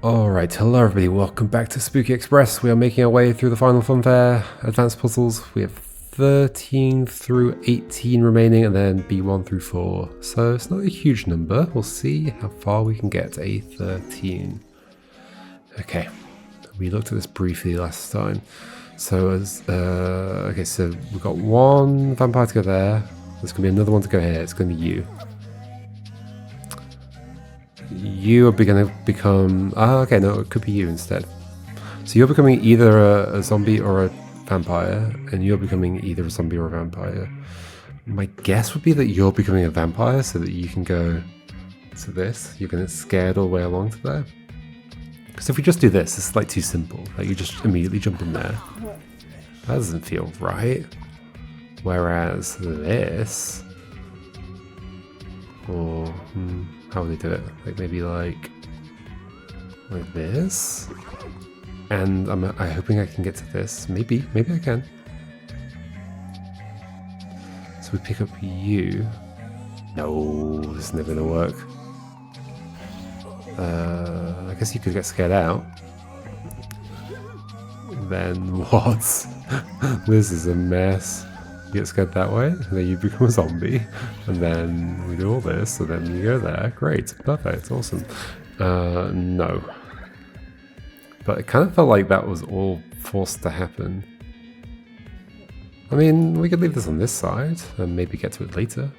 Alright, hello everybody, welcome back to Spooky Express. We are making our way through the final Funfair advanced puzzles. We have 13 through 18 remaining and then B1 through 4. So it's not a huge number. We'll see how far we can get to A13. Okay, we looked at this briefly last time. So okay, so we've got one vampire to go there. There's going to be another one to go here. It's going to be you. You are going to become... okay, no, it could be you instead. So you're becoming either a zombie or a vampire, and you're becoming either a zombie or a vampire. My guess would be that you're becoming a vampire so that you can go to this. You're going to get scared all the way along to there. Because if we just do this, it's like too simple. Like you just immediately jump in there. That doesn't feel right. Whereas this... or... how would they do it? Like maybe like this? And I'm hoping I can get to this. Maybe I can. So we pick up you. No, this is never gonna work. I guess you could get scared out. Then what? This is a mess. You get scared that way, and then you become a zombie, and then we do all this, and then you go there. Great, perfect, awesome. No. But it kind of felt like that was all forced to happen. I mean, we could leave this on this side, and maybe get to it later.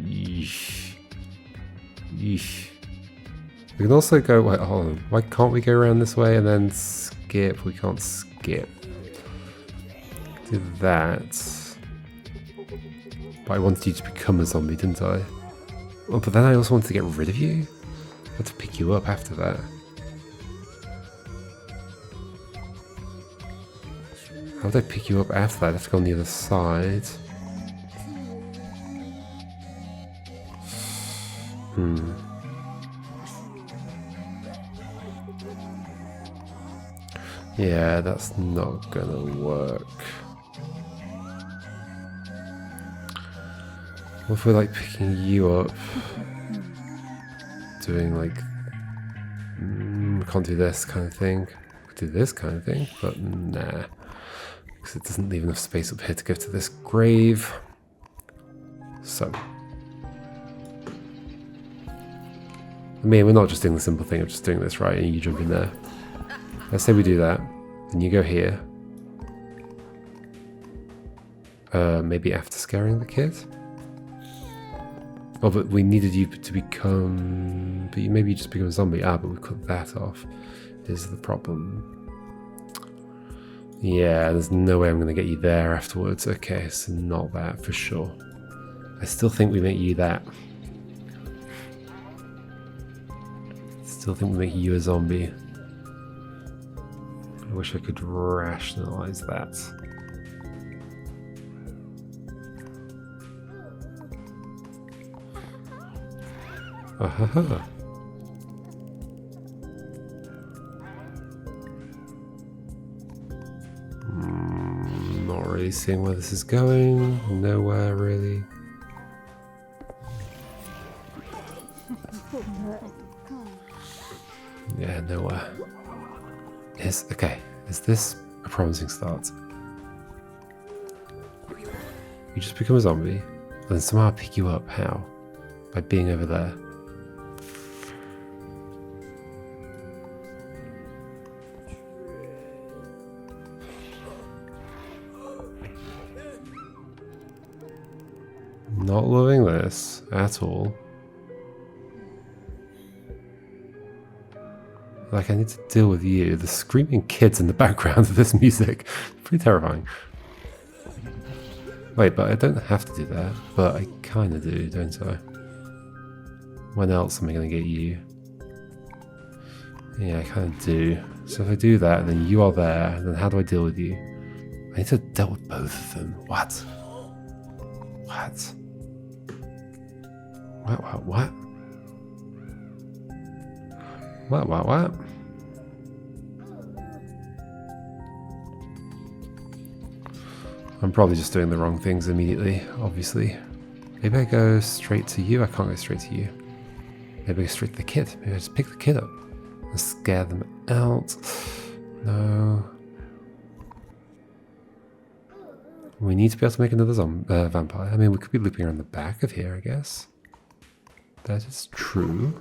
Yeesh. Yeesh. We can also go, wait, hold on, why can't we go around this way and then skip? We can't skip. Do that. But I wanted you to become a zombie, didn't I? Oh, but then I also wanted to get rid of you. I had to pick you up after that. How would I pick you up after that? I have to go on the other side. Yeah, that's not gonna work. What if we're like picking you up? Doing like... we can't do this kind of thing. We could do this kind of thing, but nah. Because it doesn't leave enough space up here to go to this grave. So. I mean, we're not just doing the simple thing of just doing this, right? And you jump in there. Let's say we do that, then you go here. Maybe after scaring the kid? Oh, but we needed you to become... But maybe you just become a zombie. Ah, but we cut that off. Is the problem. Yeah, there's no way I'm going to get you there afterwards. Okay, so not that for sure. I still think we make you that. Still think we make you a zombie. I wish I could rationalize that. Ahaha. Not really seeing where this is going. Nowhere really. Yeah, nowhere. Okay, is this a promising start? You just become a zombie, then somehow pick you up. How? By being over there. Not loving this at all. Like, I need to deal with you. The screaming kids in the background of this music. Pretty terrifying. Wait, but I don't have to do that. But I kind of do, don't I? When else am I going to get you? Yeah, I kind of do. So if I do that, then you are there. Then how do I deal with you? I need to deal with both of them. What? What? What? What? I'm probably just doing the wrong things immediately, obviously. Maybe I go straight to you? I can't go straight to you. Maybe go straight to the kid. Maybe I just pick the kid up and scare them out. No. We need to be able to make another vampire. I mean, we could be looping around the back of here, I guess. That is true.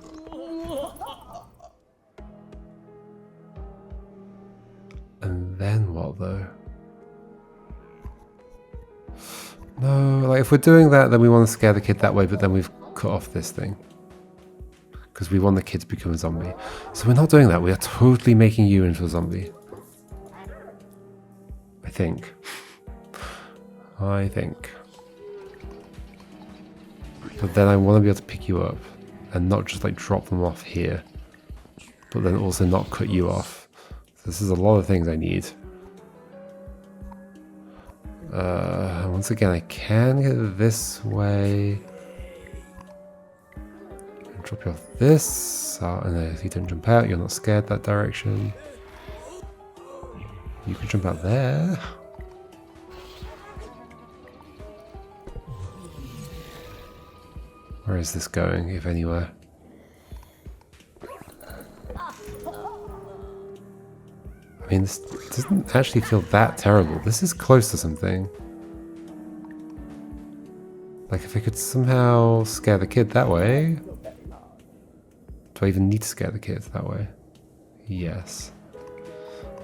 And then what, though? No, like if we're doing that, then we want to scare the kid that way, but then we've cut off this thing. Because we want the kid to become a zombie. So we're not doing that. We are totally making you into a zombie. I think. But then I want to be able to pick you up and not just like drop them off here, but then also not cut you off. So this is a lot of things I need. Once again, I can get this way. Drop you off this. And if you don't jump out, you're not scared that direction. You can jump out there. Where is this going, if anywhere? I mean, this doesn't actually feel that terrible. This is close to something. Like, if I could somehow scare the kid that way... Do I even need to scare the kid that way? Yes.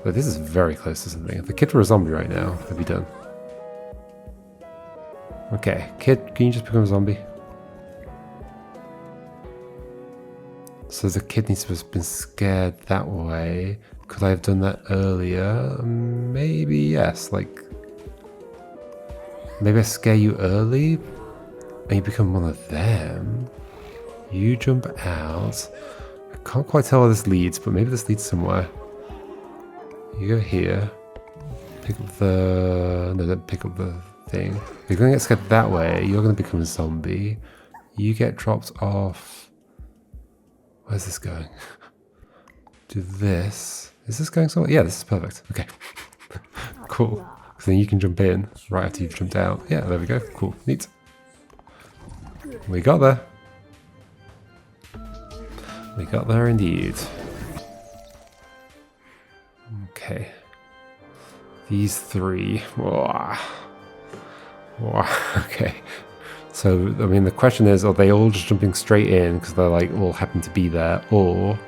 But this is very close to something. If the kid were a zombie right now, I'd be done. Okay, kid, can you just become a zombie? So the kid needs to have been scared that way. Could I have done that earlier? Maybe yes. Like, maybe I scare you early and you become one of them. You jump out. I can't quite tell where this leads, but maybe this leads somewhere. You go here. Pick up the... No, don't pick up the thing. You're going to get scared that way. You're going to become a zombie. You get dropped off... Where's this going? Do this. Is this going somewhere? Yeah, this is perfect. Okay. Cool. So then you can jump in right after you've jumped out. Yeah, there we go. Cool. Neat. We got there. We got there indeed. Okay. These three. Okay. So, I mean, the question is, are they all just jumping straight in because they're like all happen to be there? Or...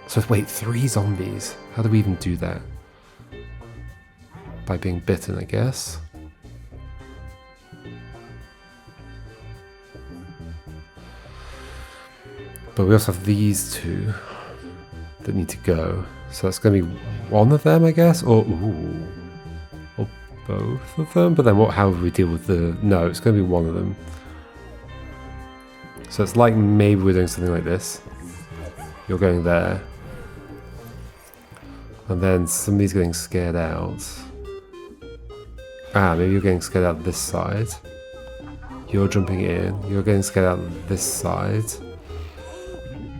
So wait, 3 zombies? How do we even do that? By being bitten, I guess. But we also have these 2 that need to go. So that's going to be one of them, I guess? Or, ooh. Or both of them? But then what? How would we deal with the... No, it's going to be one of them. So it's like maybe we're doing something like this. You're going there. And then somebody's getting scared out. Ah, maybe you're getting scared out this side. You're jumping in. You're getting scared out this side.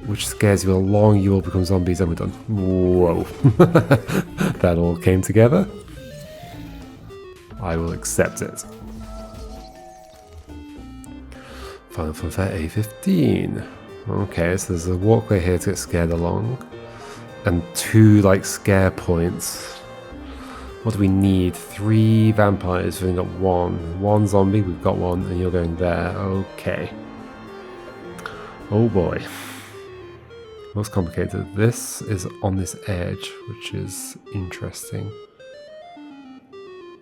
Which scares you along, you all become zombies, and we're done. Whoa. That all came together. I will accept it. Funfair A15. Okay, so there's a walkway here to get scared along. And 2, like, scare points. What do we need? 3 vampires. We've got 1. 1 zombie, we've got 1, and you're going there. Okay. Oh boy. Looks complicated. This is on this edge, which is interesting.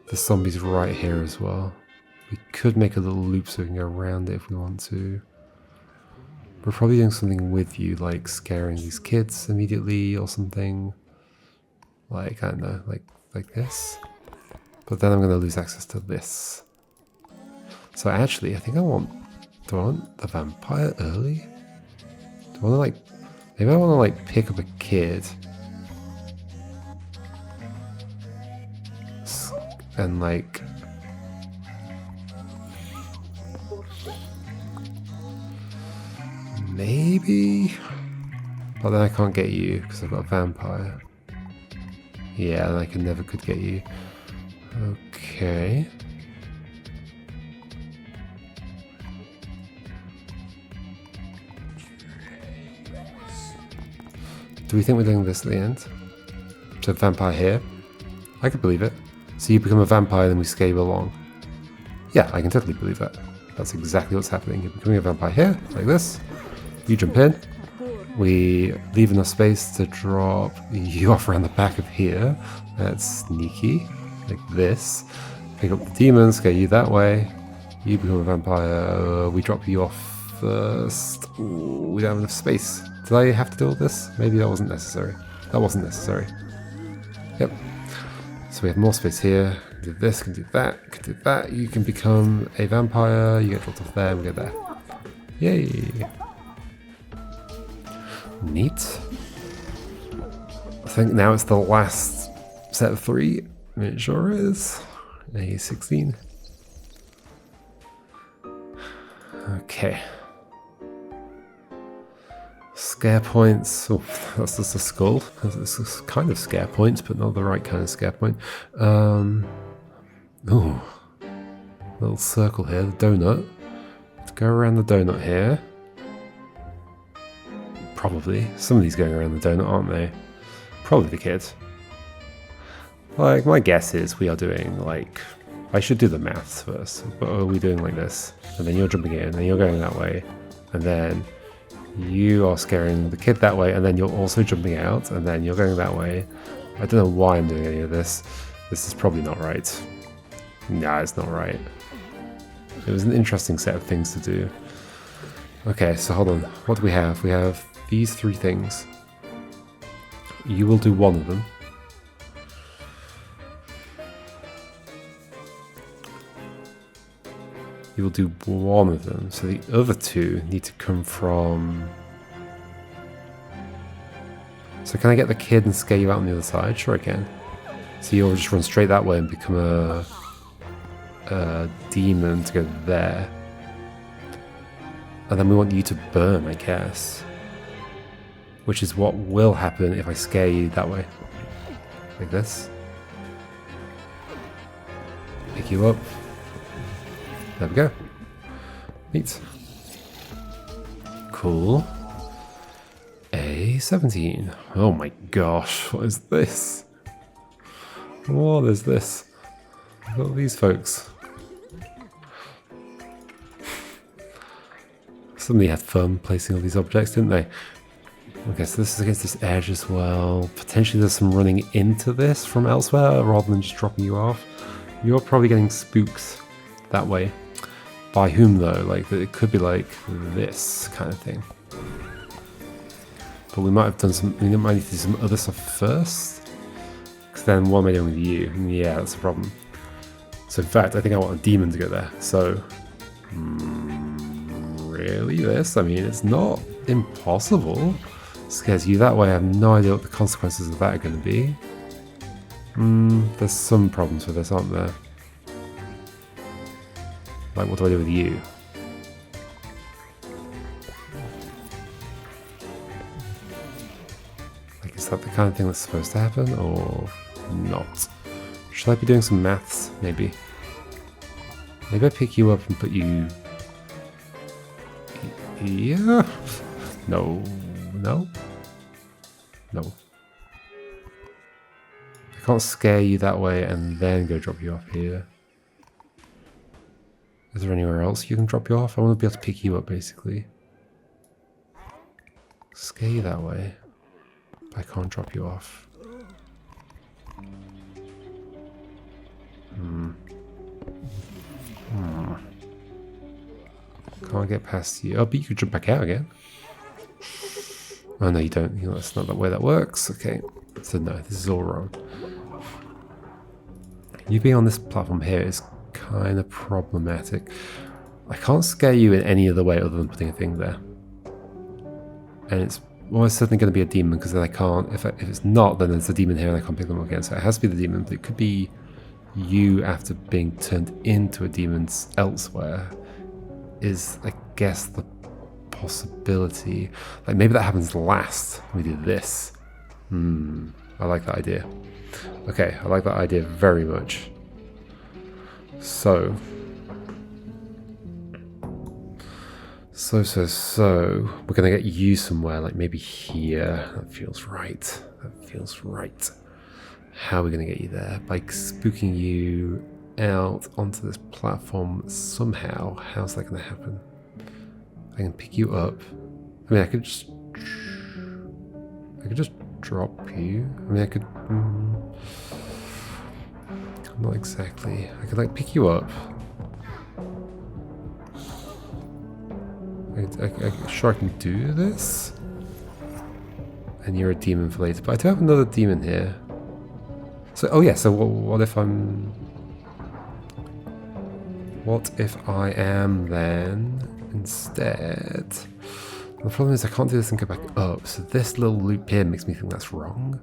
The zombie's right here as well. We could make a little loop so we can go around it if we want to. We're probably doing something with you, like scaring these kids immediately or something. Like, I don't know, like this. But then I'm going to lose access to this. So actually, I think I want... Do I want the vampire early? Do I want to, like... Maybe I want to, like, pick up a kid. And, like... Maybe? But then I can't get you because I've got a vampire. Yeah, and I never could get you. Okay. Do we think we're doing this at the end? So vampire here? I could believe it. So you become a vampire, then we scale you along. Yeah, I can totally believe that. That's exactly what's happening. You're becoming a vampire here, like this. You jump in. We leave enough space to drop you off around the back of here. That's sneaky. Like this. Pick up the demons, scale you that way. You become a vampire. We drop you off first. Ooh, we don't have enough space. Did I have to do all this? Maybe that wasn't necessary. That wasn't necessary. Yep. So we have more space here. Can do this, can do that, can do that. You can become a vampire. You get dropped off there, and we get there. Yay! Neat. I think now it's the last set of 3. It sure is. A16. Okay. Scare points. Oh, that's just a skull. This is kind of scare points, but not the right kind of scare point. Ooh. Little circle here, the donut. Let's go around the donut here. Probably. Somebody's going around the donut, aren't they? Probably the kid. Like, my guess is we are doing, like... I should do the maths first, but are we doing like this? And then you're jumping in, and you're going that way, and then you are scaring the kid that way, and then you're also jumping out, and then you're going that way. I don't know why I'm doing any of this. This is probably not right. Nah, it's not right. It was an interesting set of things to do. Okay, so hold on. What do we have? We have these 3 things. You will do one of them. You will do one of them. So the other 2 need to come from... So can I get the kid and scare you out on the other side? Sure I can. So you'll just run straight that way and become a demon to go there. And then we want you to burn, I guess. Which is what will happen if I scare you that way. Like this. Pick you up. There we go. Neat. Cool. A17. Oh my gosh, what is this? What is this? Look at these folks. Somebody had fun placing all these objects, didn't they? Okay, so this is against this edge as well. Potentially there's some running into this from elsewhere rather than just dropping you off. You're probably getting spooked that way. By whom though? Like, it could be like this kind of thing. But we might have done some, we might need to do some other stuff first. Because then what am I doing with you? Yeah, that's a problem. So in fact, I think I want a demon to go there. So, really this? I mean, it's not impossible. Scares you that way, I have no idea what the consequences of that are going to be. There's some problems with this, aren't there? Like, what do I do with you? Like, is that the kind of thing that's supposed to happen, or not? Should I be doing some maths, maybe? Maybe I pick you up and put you... here? No. No? No. I can't scare you that way and then go drop you off here. Is there anywhere else you can drop you off? I want to be able to pick you up, basically. Scare you that way. But I can't drop you off. Can't get past you. Oh, but you could jump back out again. Oh, no, you don't. You know, that's not the way that works. Okay. So, no, this is all wrong. You being on this platform here is kind of problematic. I can't scare you in any other way other than putting a thing there. And it's almost certainly going to be a demon, because then I can't... If it's not, then there's a demon here and I can't pick them up again. So it has to be the demon, but it could be you after being turned into a demon elsewhere. Is, I guess, the possibility. Like, maybe that happens last when we do this. I like that idea. Okay, I like that idea very much. So So, we're gonna get you somewhere, like maybe here. That feels right. That feels right. How are we gonna get you there? By spooking you out onto this platform somehow. How's that gonna happen? I can pick you up. I mean, I could just drop you. I mean, I could... not exactly. I could, like, pick you up. Sure, I can do this. And you're a demon for later. But I do have another demon here. So, oh yeah, so what if I'm... What if I am then, instead... The problem is I can't do this and go back up, so this little loop here makes me think that's wrong.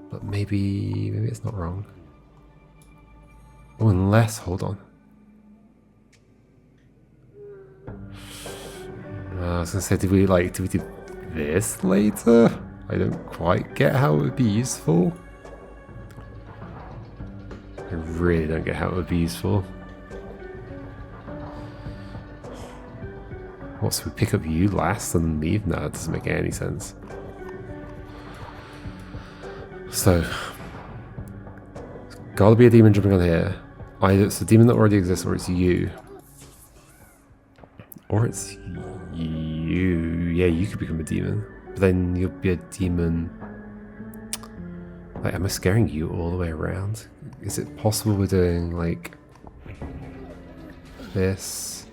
But maybe it's not wrong. Oh, unless, hold on. I was gonna say, do we do this later? I don't quite get how it would be useful. I really don't get how it would be useful. What, so we pick up you last and then leave? No, that doesn't make any sense. So, it's gotta be a demon jumping on here. Either it's a demon that already exists, or it's you. Or it's you. Yeah, you could become a demon. But then you'll be a demon. Like, am I scaring you all the way around? Is it possible we're doing, like, this?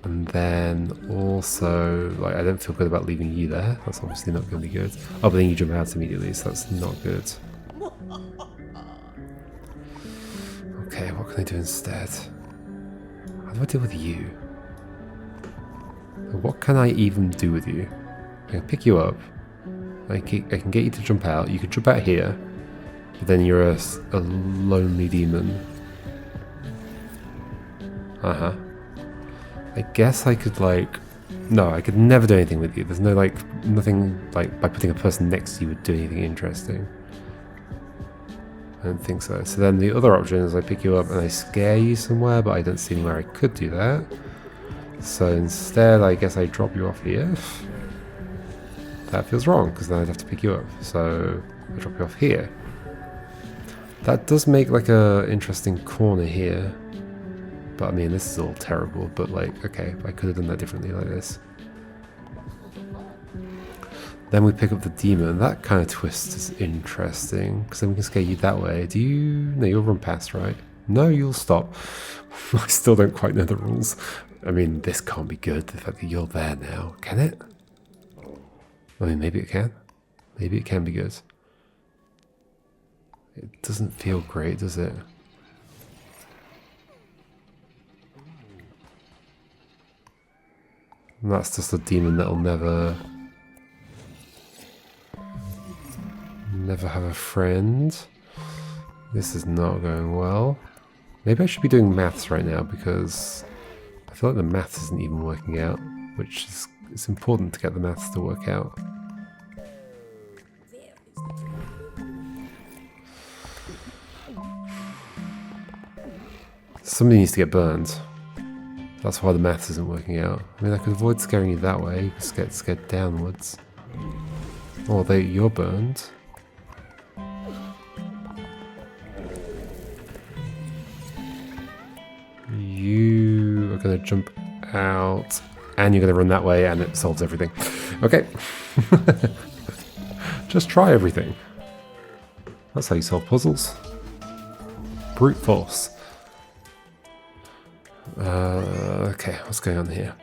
And then also, like, I don't feel good about leaving you there. That's obviously not going to be good. Oh, but then you jump out immediately, so that's not good. Okay, what can I do instead? How do I deal with you? What can I even do with you? I can pick you up. I can get you to jump out. You could jump out here. But then you're a lonely demon. Uh-huh. I guess I could, like... No, I could never do anything with you. There's no, like... Nothing, like, by putting a person next to you would do anything interesting. I don't think so. So then the other option is I pick you up and I scare you somewhere, but I don't see anywhere I could do that. So instead, I guess I drop you off here. That feels wrong, because then I'd have to pick you up. So I drop you off here. That does make, like, a interesting corner here. But I mean, this is all terrible, but like, okay, I could have done that differently like this. Then we pick up the demon. That kind of twist is interesting, because then we can scare you that way. Do you... No, you'll run past, right? No, you'll stop. I still don't quite know the rules. I mean, this can't be good, the fact that you're there now. Can it? I mean, maybe it can. Maybe it can be good. It doesn't feel great, does it? And that's just a demon that'll never have a friend. This is not going well. Maybe I should be doing maths right now, because I feel like the maths isn't even working out, which is, it's important to get the maths to work out. Somebody needs to get burned. That's why the maths isn't working out. I mean, I could avoid scaring you that way. You could get scared downwards. Oh, you're burned. You are going to jump out, and you're going to run that way, and it solves everything. Okay. Just try everything. That's how you solve puzzles. Brute force. Okay, what's going on here?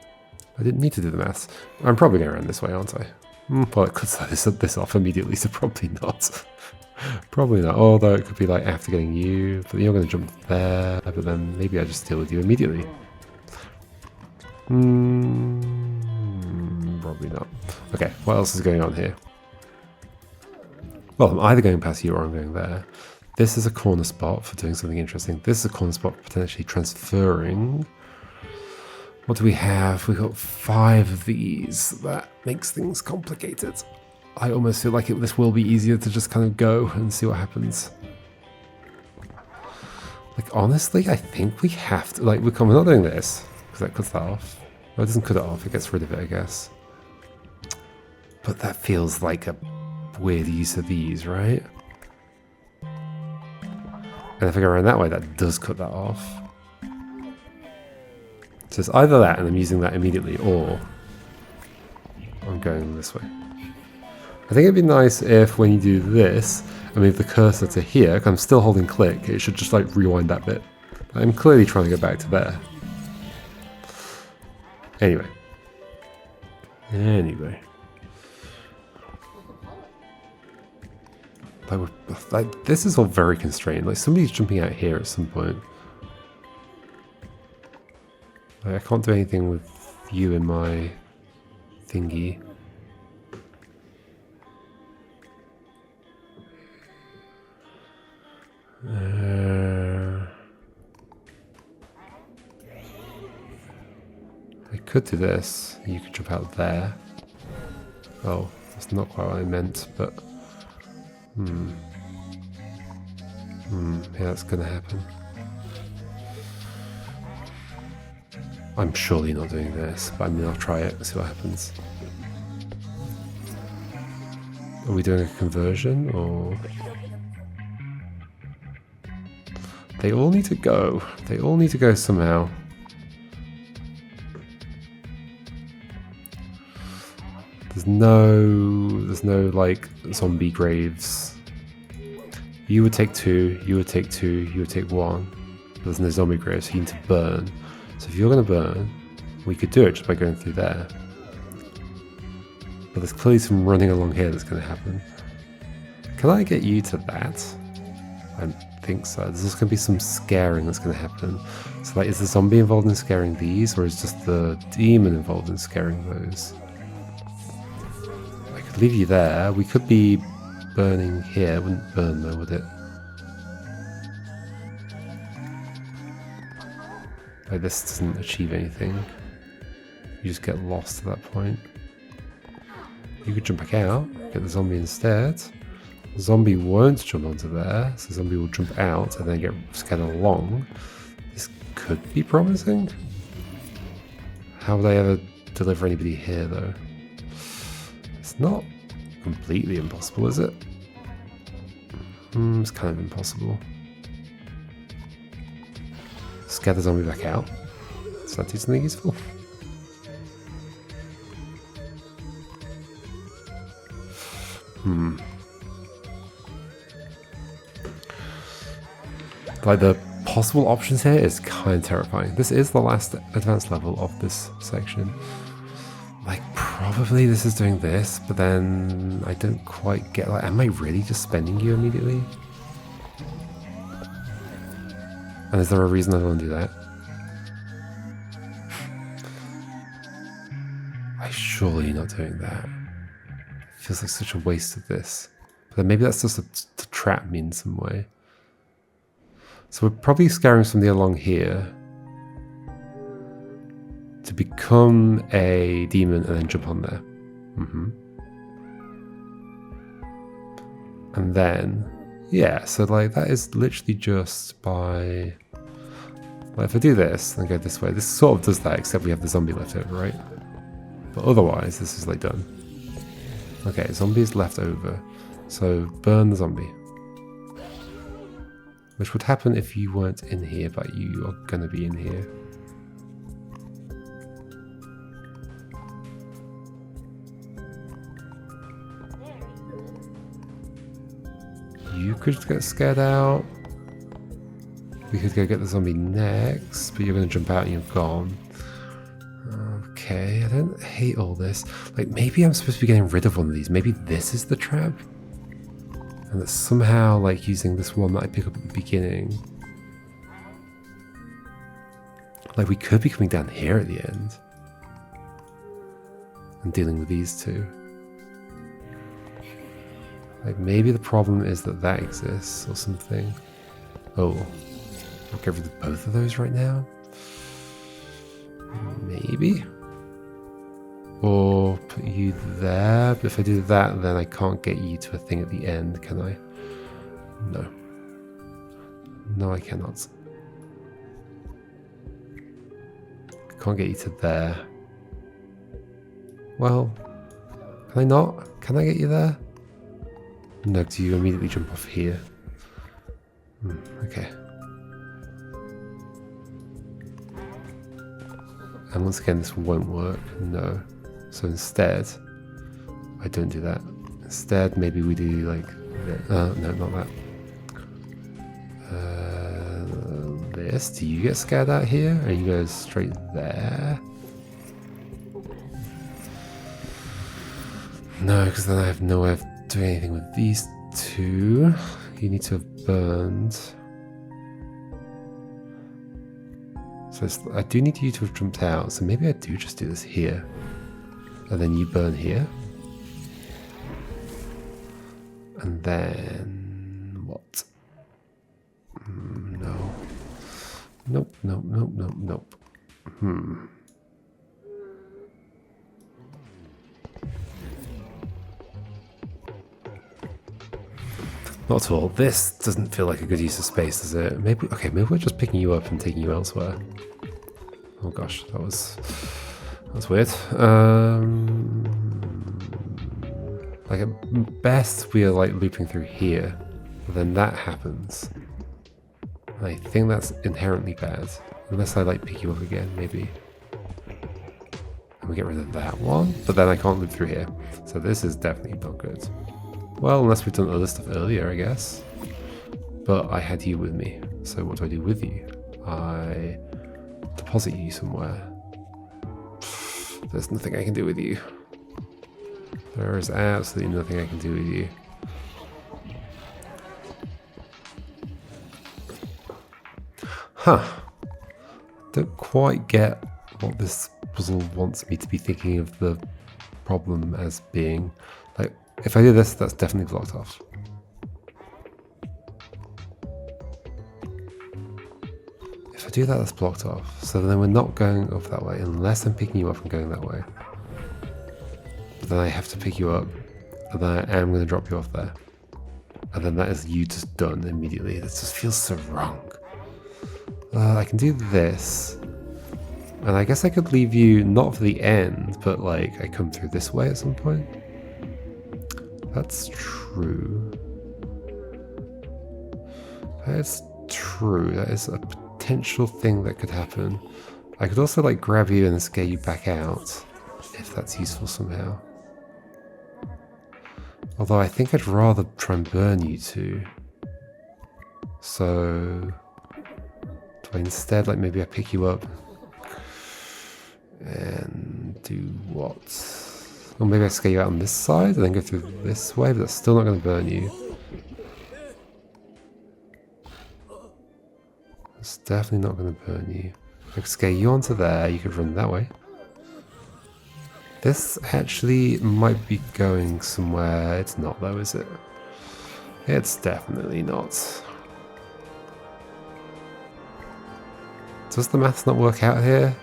I didn't need to do the maths. I'm probably going around this way, aren't I? Well, I could start this off immediately, so probably not. Probably not. Although it could be like after getting you, but you're going to jump there, but then maybe I just deal with you immediately. Probably not. Okay, what else is going on here? Well, I'm either going past you or I'm going there. This is a corner spot for doing something interesting. This is a corner spot for potentially transferring. What do we have? We've got 5 of these. That makes things complicated. I almost feel like this will be easier to just kind of go and see what happens. Like, honestly, I think we have to... Like, we're not doing this. because that cuts that off. Oh, it doesn't cut it off, it gets rid of it, I guess. But that feels like a weird use of these, right? And if I go around that way, that does cut that off. So it's either that and I'm using that immediately, or I'm going this way. I think it'd be nice if when you do this, I move the cursor to here, because I'm still holding click, it should just like rewind that bit. I'm clearly trying to go back to there. Anyway. Like, this is all very constrained. Like, somebody's jumping out here at some point. Like, I can't do anything with you in my thingy. I could do this. You could jump out there. Oh, that's not quite what I meant, but... yeah, that's gonna happen. I'm surely not doing this, but I mean, I'll try it and see what happens. Are we doing a conversion, or... They all need to go. They all need to go somehow. There's no like zombie graves. You would take 2, you would take 2, you would take 1. There's no zombie graves, so you need to burn. So if you're going to burn, we could do it just by going through there. But there's clearly some running along here that's going to happen. Can I get you to that? I think so. There's just going to be some scaring that's going to happen. So like, is the zombie involved in scaring these, or is just the demon involved in scaring those? I could leave you there. We could be burning here. It wouldn't burn though, would it? Like, this doesn't achieve anything. You just get lost at that point. You could jump back out, get the zombie instead. The zombie won't jump onto there, so the zombie will jump out and then get scattered along. This could be promising. How would I ever deliver anybody here though? It's not completely impossible, is it? It's kind of impossible. Scare the zombie back out. Does that do something useful? Like, the possible options here is kind of terrifying. This is the last advanced level of this section. Like, probably this is doing this, but then I don't quite get, like, am I really just spending you immediately? And is there a reason I don't want to do that? I'm surely not doing that. It feels like such a waste of this. But then maybe that's just to trap me in some way. So we're probably scaring somebody along here to become a demon and then jump on there. And then, yeah, so like that is literally just by... Well, if I do this and go this way, this sort of does that, except we have the zombie left over, right? But otherwise, this is like done. Okay, zombies left over. So burn the zombie. Which would happen if you weren't in here, but you are going to be in here. You could get scared out. We could go get the zombie next, but you're going to jump out and you're gone. Okay, I don't hate all this. Like, maybe I'm supposed to be getting rid of one of these. Maybe this is the trap? And it's somehow like using this one that I pick up at the beginning. Like, we could be coming down here at the end and dealing with these two. Like, maybe the problem is that that exists or something. Oh, I'll get rid of both of those right now? Maybe? Or put you there, but if I do that, then I can't get you to a thing at the end, can I? No. No, I cannot. can't get you to there. Well, can I not? Can I get you there? No, because you immediately jump off here. Okay. And once again, this won't work. No. So instead, I don't do that. Instead, maybe we do like... no, not that. This. Do you get scared out here? Or you go straight there? No, because then I have no way of doing anything with these two. You need to have burned. So I do need you to have jumped out. So maybe I do just do this here. And then you burn here. And then... what? No. Nope, nope, nope, nope, nope. Not at all. This doesn't feel like a good use of space, does it? Maybe, okay, maybe we're just picking you up and taking you elsewhere. Oh gosh, that was weird. Like at best we are like looping through here, but then that happens. And I think that's inherently bad. Unless I like pick you up again, maybe. And we get rid of that one, but then I can't loop through here. So this is definitely not good. Well, unless we've done other stuff earlier, I guess. But I had you with me, so what do I do with you? I deposit you somewhere. There's nothing I can do with you. There is absolutely nothing I can do with you. Huh. Don't quite get what this puzzle wants me to be thinking of the problem as being. Like, if I do this, that's definitely blocked off. If I do that, that's blocked off. So then we're not going up that way unless I'm picking you up and going that way. But then I have to pick you up, and then I am going to drop you off there. And then that is you just done immediately. This just feels so wrong. I can do this. And I guess I could leave you not for the end, but like I come through this way at some point. That's true. That is true. That is a potential thing that could happen. I could also like grab you and scare you back out, if that's useful somehow. Although I think I'd rather try and burn you two. So do I instead like maybe I pick you up and do what? Or maybe I scare you out on this side and then go through this way, but that's still not going to burn you. It's definitely not going to burn you. I could scare you onto there, you could run that way. This actually might be going somewhere. It's not though, is it? It's definitely not. Does the maths not work out here?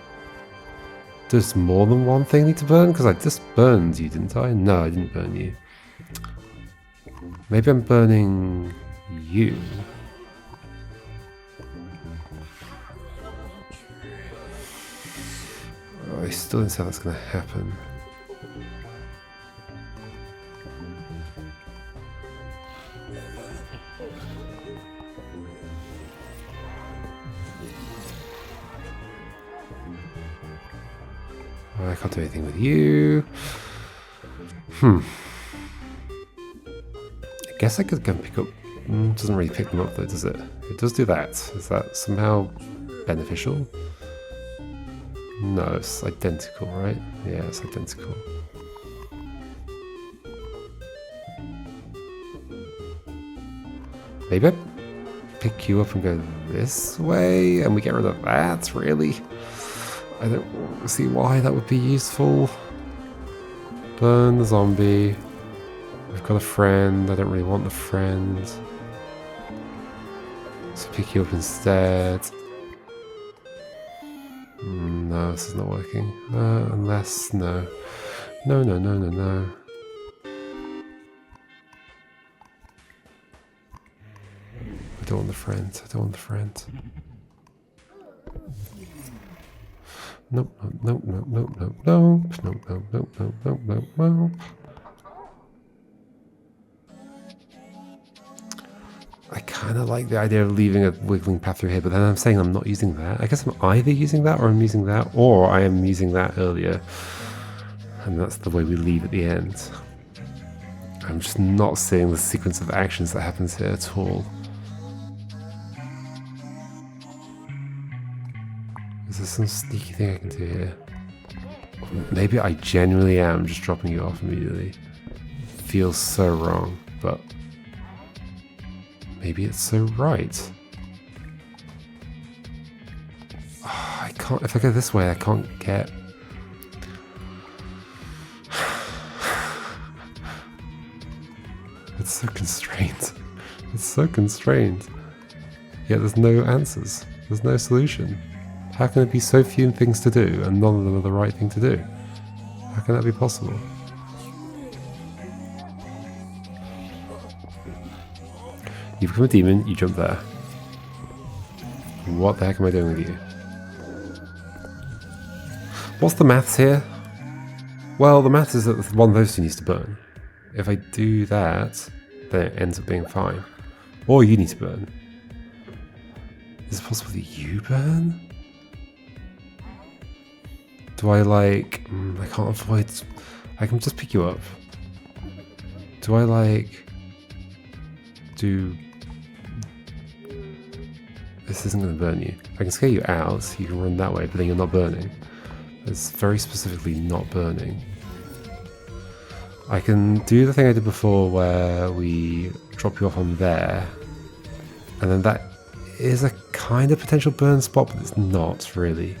Does more than one thing need to burn? Because I just burned you, didn't I? No, I didn't burn you. Maybe I'm burning you. Oh, I still don't see how that's going to happen. I can't do anything with you. I guess I could go and pick up... doesn't really pick them up though, does it? It does do that. Is that somehow beneficial? No, it's identical, right? Yeah, it's identical. Maybe I pick you up and go this way and we get rid of that, really? I don't see why that would be useful. Burn the zombie. We've got a friend. I don't really want the friend. So pick you up instead. No, this is not working. Unless, no. No, no, no, no, no. I don't want the friend. I don't want the friend. Nope, nope, nope, nope, nope, nope, nope, nope, nope, nope, nope, nope, nope. I kind of like the idea of leaving a wiggling path through here, but then I'm saying I'm not using that. I guess I'm either using that, or I'm using that, or I am using that earlier. And that's the way we leave at the end. I'm just not seeing the sequence of actions that happens here at all. Is there some sneaky thing I can do here? Maybe I genuinely am just dropping you off immediately. Feels so wrong, but maybe it's so right. Oh, I can't, if I go this way, I can't get... It's so constrained. It's so constrained. Yet there's no answers. There's no solution. How can there be so few things to do and none of them are the right thing to do? How can that be possible? You become a demon, you jump there. What the heck am I doing with you? What's the maths here? Well, the maths is that one of those two needs to burn. If I do that, then it ends up being fine. Or you need to burn. Is it possible that you burn? Do I like... I can't avoid... I can just pick you up. Do I like... do... This isn't going to burn you. I can scare you out, you can run that way, but then you're not burning. It's very specifically not burning. I can do the thing I did before where we drop you off on there, and then that is a kind of potential burn spot, but it's not really.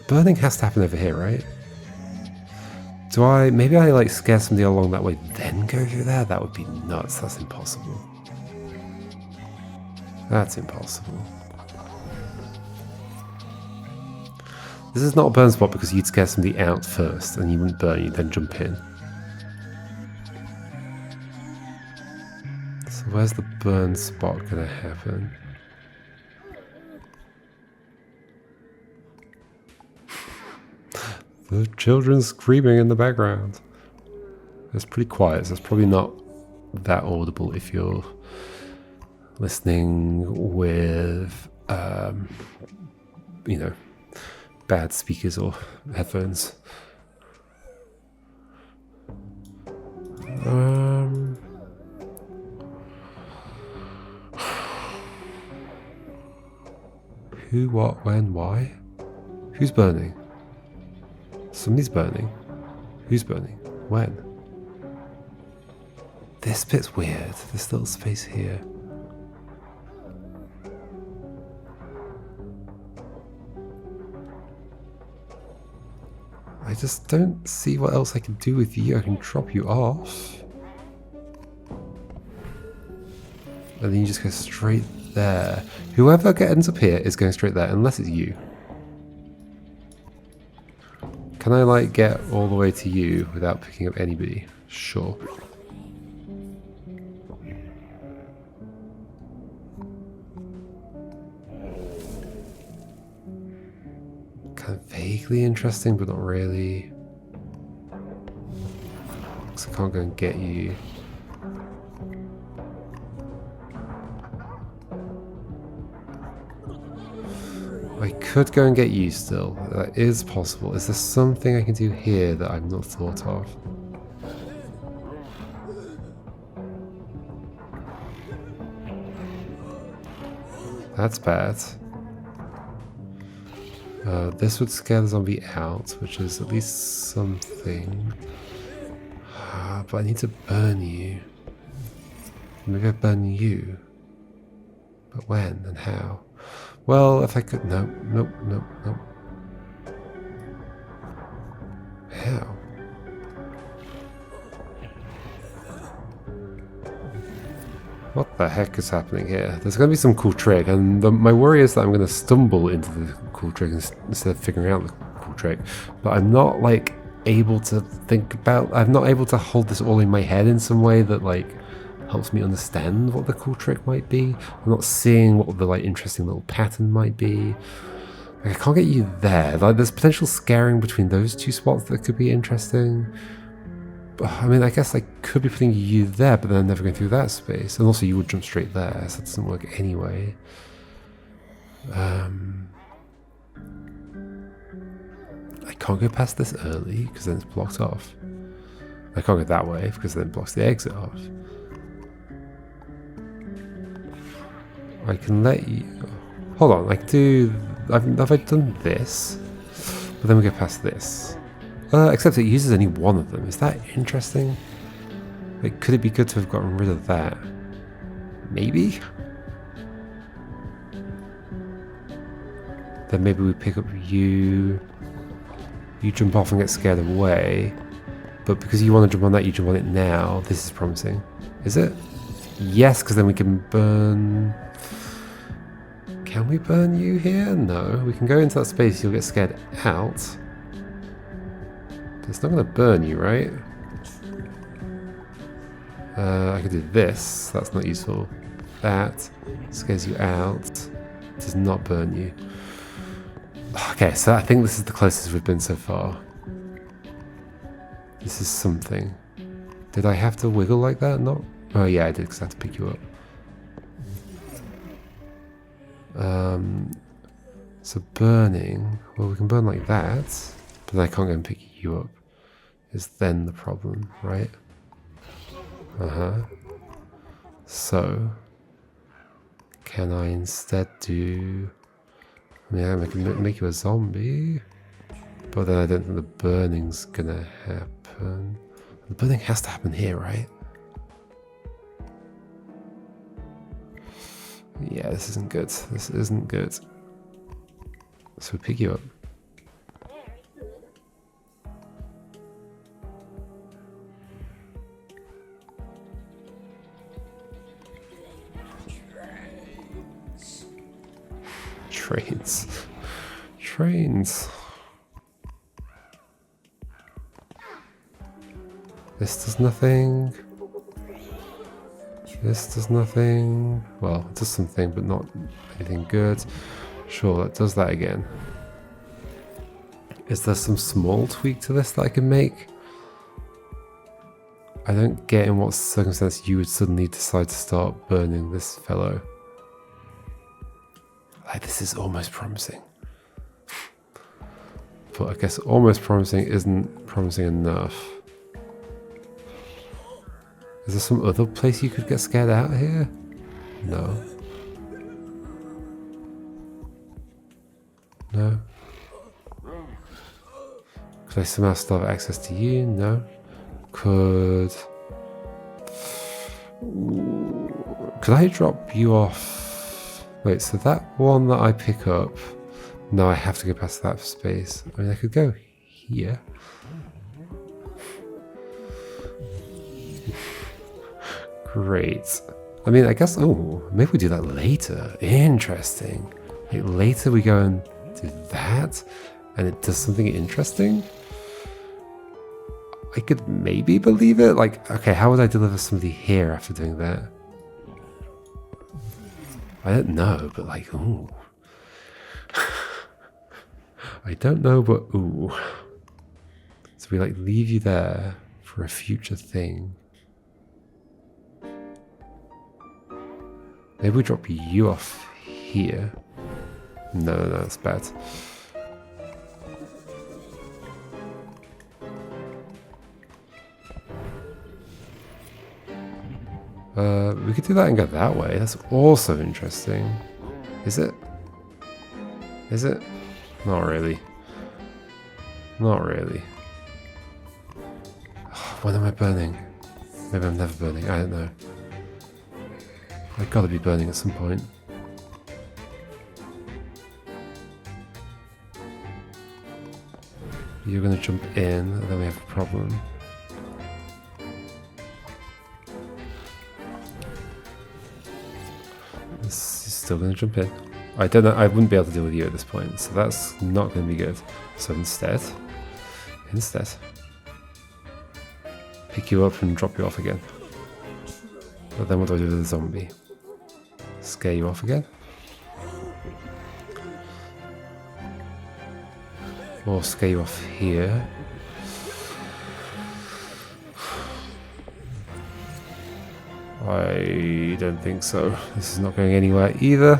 Burning has to happen over here, right? Do I... maybe I like scare somebody along that way, then go through there? That would be nuts. That's impossible. That's impossible. This is not a burn spot because you'd scare somebody out first and you wouldn't burn, you'd then jump in. So where's the burn spot gonna happen? The children screaming in the background. It's pretty quiet, so it's probably not that audible if you're listening with, you know, bad speakers or headphones. Who, what, when, why? Who's burning? Somebody's burning. Who's burning? When? This bit's weird. This little space here. I just don't see what else I can do with you. I can drop you off. And then you just go straight there. Whoever ends up here is going straight there, unless it's you. Can I, like, get all the way to you without picking up anybody? Sure. Kind of vaguely interesting, but not really. Because I can't go and get you. I could go and get you still. That is possible. Is there something I can do here that I've not thought of? That's bad. This would scare the zombie out, which is at least something. But I need to burn you. Maybe I burn you. But when and how? Well, if I could... No, nope, nope, nope. How? What the heck is happening here? There's going to be some cool trick, and my worry is that I'm going to stumble into the cool trick instead of figuring out the cool trick. But I'm not, like, able to think about... I'm not able to hold this all in my head in some way that, like, helps me understand what the cool trick might be. I'm not seeing what the, like, interesting little pattern might be. Like, I can't get you there. Like, there's potential scaring between those two spots that could be interesting. But, I mean, I guess I could be putting you there, but then I'm never going through that space. And also, you would jump straight there, so that doesn't work anyway. I can't go past this early, because then it's blocked off. I can't go that way, because then it blocks the exit off. I can let you... Hold on, I can do... Have I done this? But then we go past this. Except it uses only one of them. Is that interesting? Like, could it be good to have gotten rid of that? Maybe? Then maybe we pick up you... You jump off and get scared away. But because you want to jump on that, you jump on it now. This is promising. Is it? Yes, because then we can burn... Can we burn you here? No. We can go into that space, you'll get scared out. But it's not going to burn you, right? I could do this. That's not useful. That scares you out. Does not burn you. Okay, so I think this is the closest we've been so far. This is something. Did I have to wiggle like that? No. Oh yeah, I did, because I had to pick you up. So burning, well, we can burn like that, but then I can't go and pick you up. Is then the problem, right? So can I instead do... I mean, I can make you a zombie, but then I don't think the burning's gonna happen. The burning has to happen here, right? Yeah, this isn't good. This isn't good. So we pick you up. Trains. Trains. This does nothing. This does nothing. Well, it does something, but not anything good. Sure, that does that again. Is there some small tweak to this that I can make? I don't get in what circumstance you would suddenly decide to start burning this fellow. Like, this is almost promising. But I guess almost promising isn't promising enough. Is there some other place you could get scared out here? No. No. Could I somehow still have access to you? No. Could I drop you off? Wait, so that one that I pick up, no, I have to go past that space. I mean, I could go here. Great. I mean, I guess, oh, maybe we do that later. Interesting. Like, later we go and do that, and it does something interesting? I could maybe believe it. Like, okay, how would I deliver somebody here after doing that? I don't know, but like, ooh. I don't know, but ooh. So we like leave you there for a future thing. Maybe we drop you off here. No, that's bad. We could do that and go that way. That's also interesting. Is it? Is it? Not really. Not really. When am I burning? Maybe I'm never burning. I don't know. I've got to be burning at some point. You're going to jump in, and then we have a problem. This is still going to jump in. I don't know. I wouldn't be able to deal with you at this point, so that's not going to be good. So instead, pick you up and drop you off again. But then what do I do with the zombie? Scare you off again? Or scare you off here. I don't think so. This is not going anywhere either.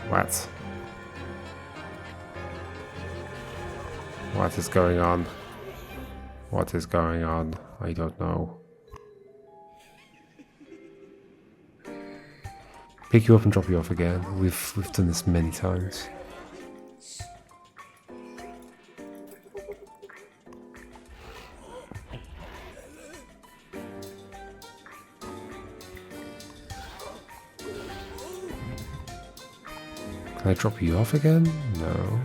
What? What is going on? What is going on? I don't know. Pick you up and drop you off again. We've done this many times. Can I drop you off again? No.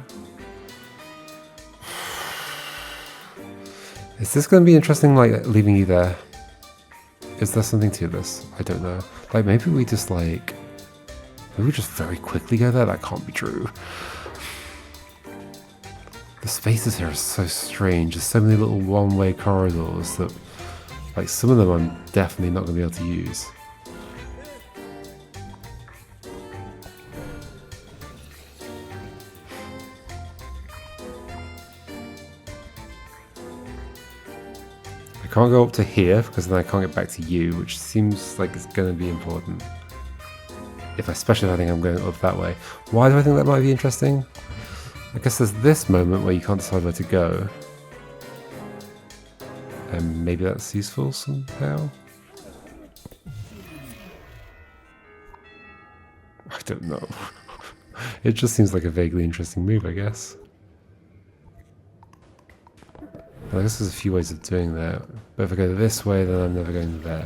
Is this going to be interesting, like, leaving you there? Is there something to this? I don't know. Like, maybe we just, like... Maybe we just very quickly go there? That can't be true. The spaces here are so strange. There's so many little one-way corridors that... Like, some of them I'm definitely not going to be able to use. I can't go up to here because then I can't get back to you, which seems like it's going to be important. Especially if I think I'm going up that way. Why do I think that might be interesting? I guess there's this moment where you can't decide where to go. And maybe that's useful somehow? I don't know. It just seems like a vaguely interesting move, I guess. I guess there's a few ways of doing that, but if I go this way, then I'm never going there.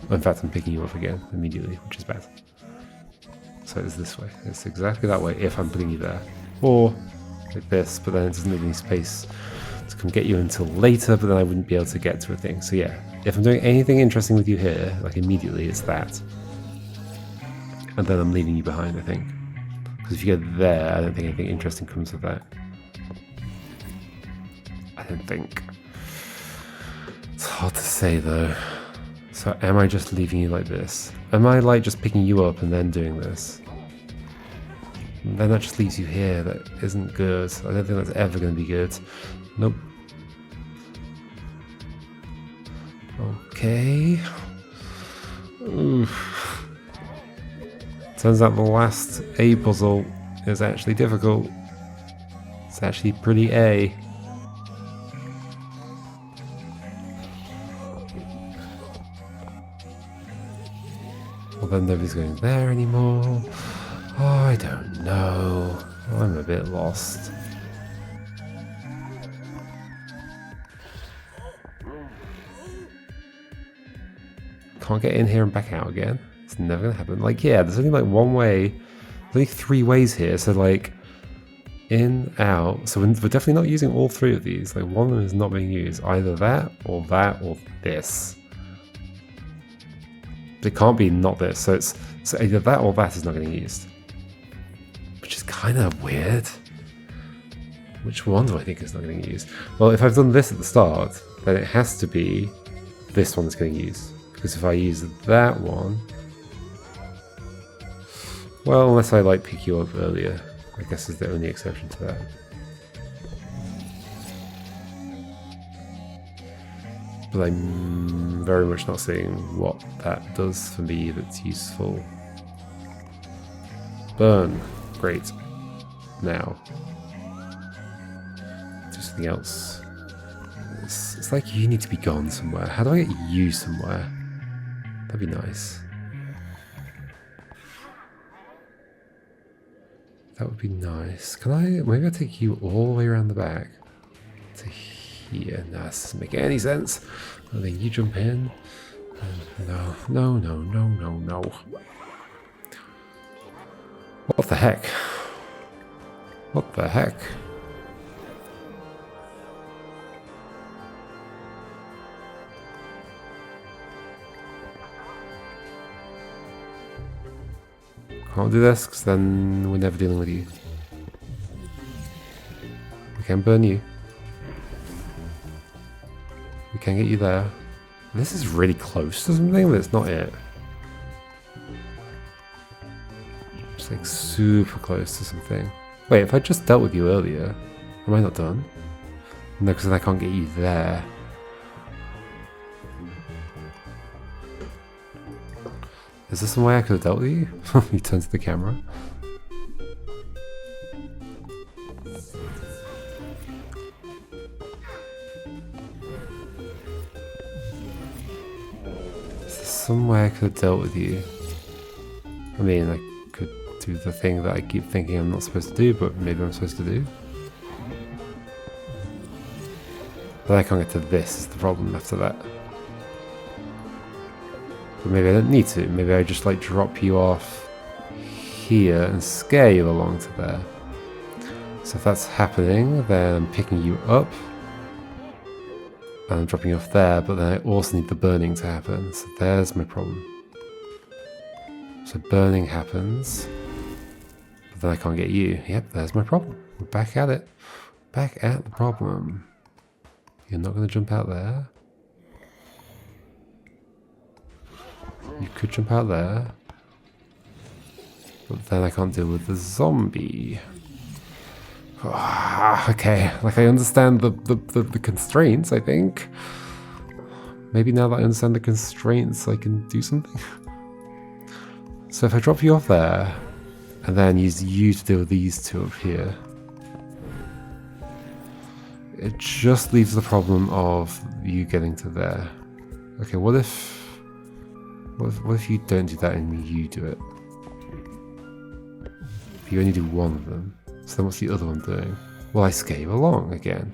Well, in fact, I'm picking you up again immediately, which is bad. So it's this way. It's exactly that way if I'm putting you there. Or like this, but then it doesn't leave any space to come get you until later, but then I wouldn't be able to get to a thing. So yeah, if I'm doing anything interesting with you here, like immediately, it's that. And then I'm leaving you behind, I think. Because if you go there, I don't think anything interesting comes of that. I don't think. It's hard to say though. So am I just leaving you like this? Am I like just picking you up and then doing this? And then that just leaves you here. That isn't good. I don't think that's ever going to be good. Nope. Okay. Oof. Turns out the last A puzzle is actually difficult. It's actually pretty A. Well, then nobody's going there anymore. Oh, I don't know. I'm a bit lost. Can't get in here and back out again. It's never gonna happen. Like, yeah, there's only like one way. There's only 3 ways here. So like, in, out. So we're definitely not using all 3 of these. Like, one of them is not being used. Either that, or this. It can't be not this, so either that or that is not getting used. Which is kind of weird. Which one do I think is not getting used? Well, if I've done this at the start, then it has to be this one that's getting used. Because if I use that one... Well, unless I like pick you up earlier. I guess is the only exception to that. But I'm very much not seeing what that does for me that's useful. Burn. Great. Now. Do something else. It's like you need to be gone somewhere. How do I get you somewhere? That'd be nice. That would be nice. Can I... Maybe I'll take you all the way around the back. To here. No, this doesn't make any sense. And then you jump in. No. What the heck? What the heck? Can't do this because then we're never dealing with you. We can burn you. We can get you there. This is really close to something, but it's not it. It's like super close to something. Wait, if I just dealt with you earlier, am I not done? No, because then I can't get you there. Is there some way I could have dealt with you? You turn to the camera. Is there some way I could have dealt with you? I mean, I could do the thing that I keep thinking I'm not supposed to do, but maybe I'm supposed to do. But I can't get to this, is the problem after that. But maybe I don't need to. Maybe I just like drop you off here and scare you along to there. So if that's happening, then I'm picking you up. And I'm dropping you off there, but then I also need the burning to happen. So there's my problem. So burning happens. But then I can't get you. Yep, there's my problem. We're back at it. Back at the problem. You're not going to jump out there. You could jump out there. But then I can't deal with the zombie. Okay, like I understand the constraints, I think. Maybe now that I understand the constraints, I can do something. So if I drop you off there, and then use you to deal with these two up here, it just leaves the problem of you getting to there. Okay, what if you don't do that and you do it? You only do one of them. So then what's the other one doing? Well, I scare you along again,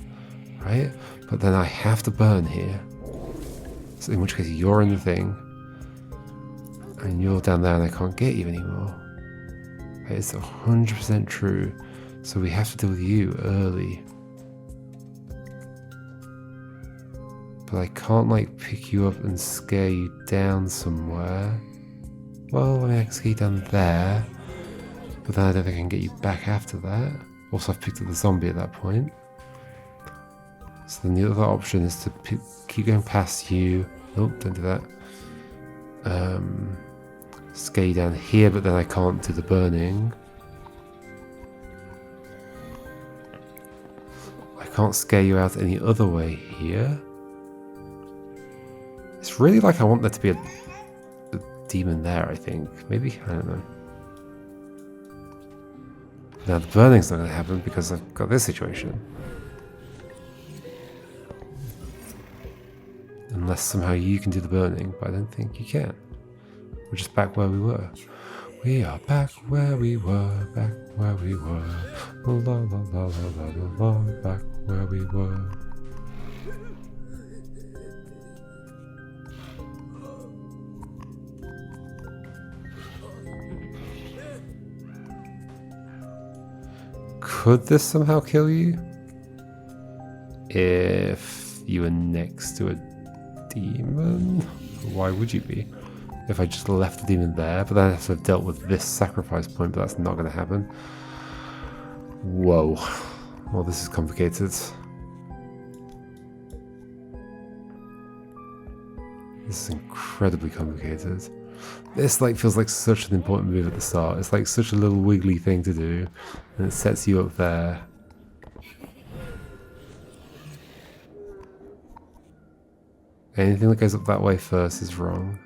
right? But then I have to burn here. So in which case you're in the thing, and you're down there and I can't get you anymore. Right? It's 100% true. So we have to deal with you early. But I can't like pick you up and scare you down somewhere. Well, I mean, I can scare you down there. But then I don't think I can get you back after that. Also, I've picked up the zombie at that point. So then the other option is to keep going past you. Nope, don't do that. Scare you down here, but then I can't do the burning. I can't scare you out any other way here. It's really like I want there to be a demon there, I think. Maybe, I don't know. Now the burning's not going to happen because I've got this situation. Unless somehow you can do the burning, but I don't think you can. We're just back where we were. We are back where we were, back where we were. La la la la la la la, back where we were. Could this somehow kill you? If you were next to a demon? Why would you be? If I just left the demon there, but then I have to have dealt with this sacrifice point, but that's not going to happen. Whoa. Well, this is complicated. This is incredibly complicated. This like feels like such an important move at the start. It's like such a little wiggly thing to do, and it sets you up there. Anything that goes up that way first is wrong.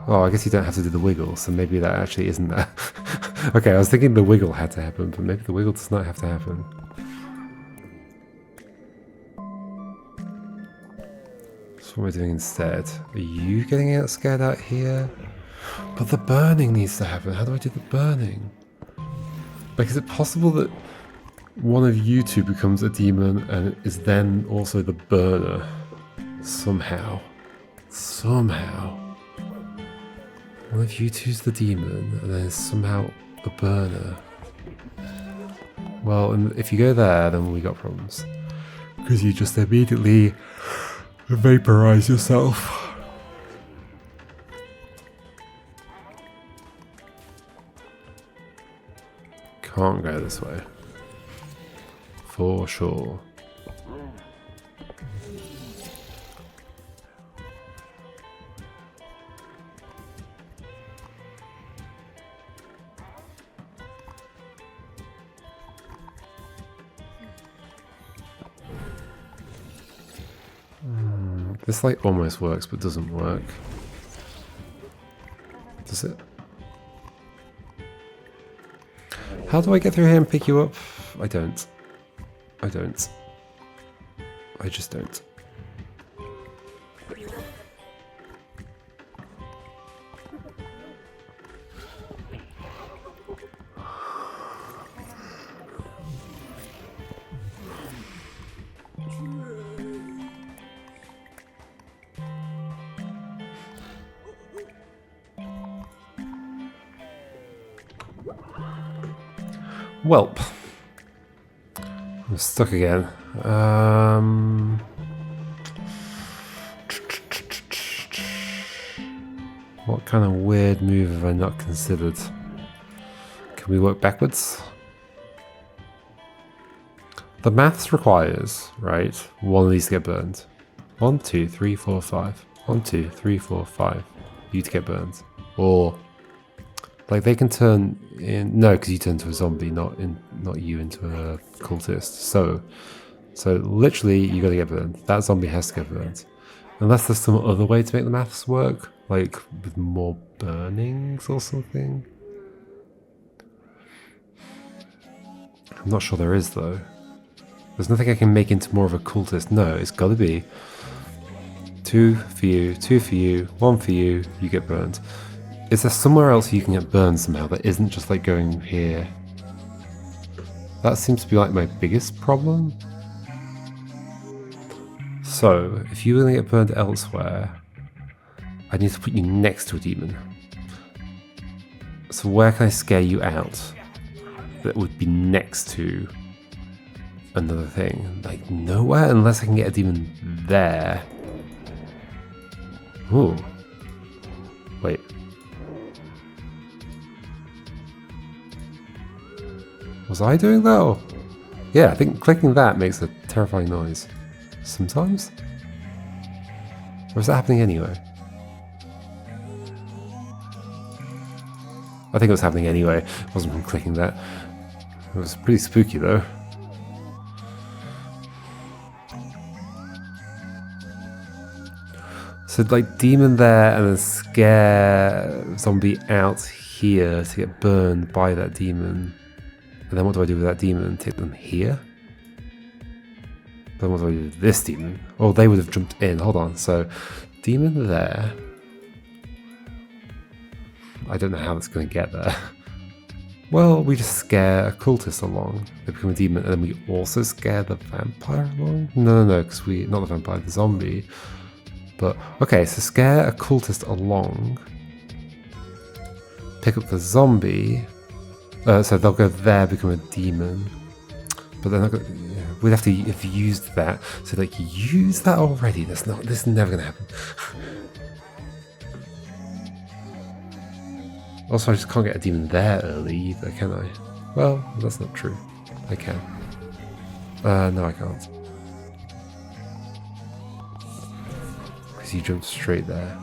Oh, I guess you don't have to do the wiggle, so maybe that actually isn't that. Okay, I was thinking the wiggle had to happen, but maybe the wiggle does not have to happen. So what am I doing instead? Are you getting out scared out here? But the burning needs to happen. How do I do the burning? Like, is it possible that one of you two becomes a demon and is then also the burner? Somehow. Somehow. One of you two's the demon and then is somehow the burner. Well, and if you go there, then we got problems. Because you just immediately vaporize yourself. Can't go this way. For sure. This like almost works, but doesn't work. Does it? How do I get through here and pick you up? I don't. I don't. I just don't. Welp. I'm stuck again. What kind of weird move have I not considered? Can we work backwards? The maths requires, right, one of these to get burned. 1, 2, 3, 4, 5. 1, 2, 3, 4, 5. You to get burned. Or like they can turn in, no, because you turn into a zombie, not you into a cultist. So literally you got to get burned. That zombie has to get burned, unless there's some other way to make the maths work, like with more burnings or something. I'm not sure there is though. There's nothing I can make into more of a cultist. No, it's got to be 2 for you, 2 for you, 1 for you. You get burned. Is there somewhere else you can get burned somehow that isn't just like going here? That seems to be like my biggest problem. So, if you were going to get burned elsewhere, I need to put you next to a demon. So where can I scare you out that would be next to another thing? Like nowhere, unless I can get a demon there. Ooh. Wait. Was I doing that? Or? Yeah, I think clicking that makes a terrifying noise. Sometimes? Or is that happening anyway? I think it was happening anyway. It wasn't from clicking that. It was pretty spooky though. So like demon there and then scare zombie out here to get burned by that demon. And then what do I do with that demon? Take them here? Then what do I do with this demon? Oh, they would have jumped in. Hold on. So, demon there. I don't know how it's going to get there. Well, we just scare a cultist along. They become a demon. And then we also scare the vampire along? No, because not the vampire, the zombie. But, okay, so scare a cultist along. Pick up the zombie. So they'll go there, become a demon, but they're not going. Yeah, we'd have to have used that. So like, use that already. This is never going to happen. Also, I just can't get a demon there early either, can I? Well, that's not true. I can. No, I can't. Because you jumped straight there.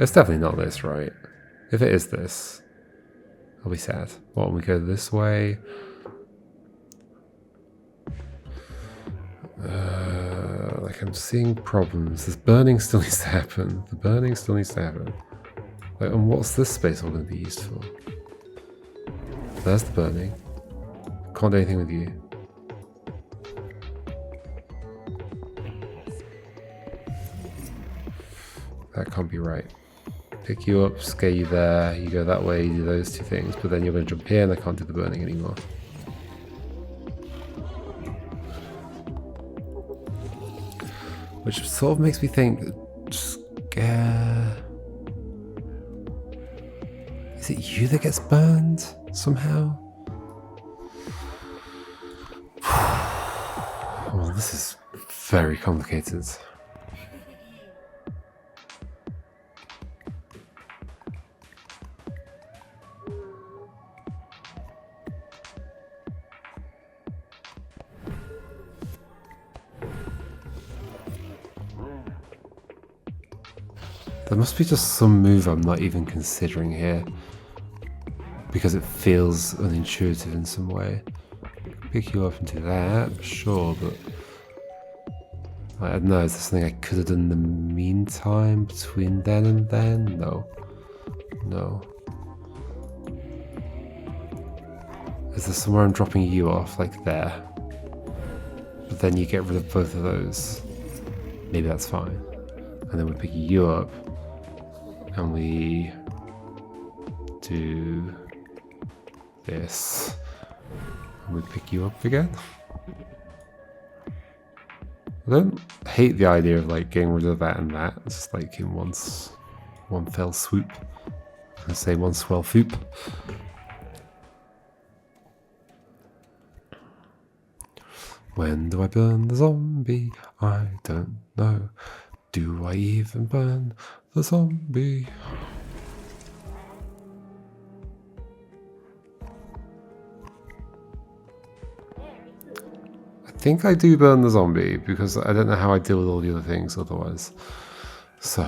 It's definitely not this, right? If it is this, I'll be sad. What, when we go this way? Like I'm seeing problems. This burning still needs to happen. The burning still needs to happen. Like, and what's this space all going to be used for? There's the burning. Can't do anything with you. That can't be right. Pick you up, scare you there, you go that way, you do those two things, but then you're going to jump here and I can't do the burning anymore. Which sort of makes me think, scare... Is it you that gets burned somehow? Well, this is very complicated. There must be just some move I'm not even considering here. because it feels unintuitive in some way. Pick you up and do that, sure, but I don't know, is there something I could have done in the meantime between then and then? No. No. Is there somewhere I'm dropping you off, like there? But then you get rid of both of those. Maybe that's fine. And then we pick you up and we do this. And we pick you up again. I don't hate the idea of like getting rid of that and that. It's just like in one fell swoop. I say one swell swoop. When do I burn the zombie? I don't know. Do I even burn the zombie? I think I do burn the zombie because I don't know how I deal with all the other things otherwise. So,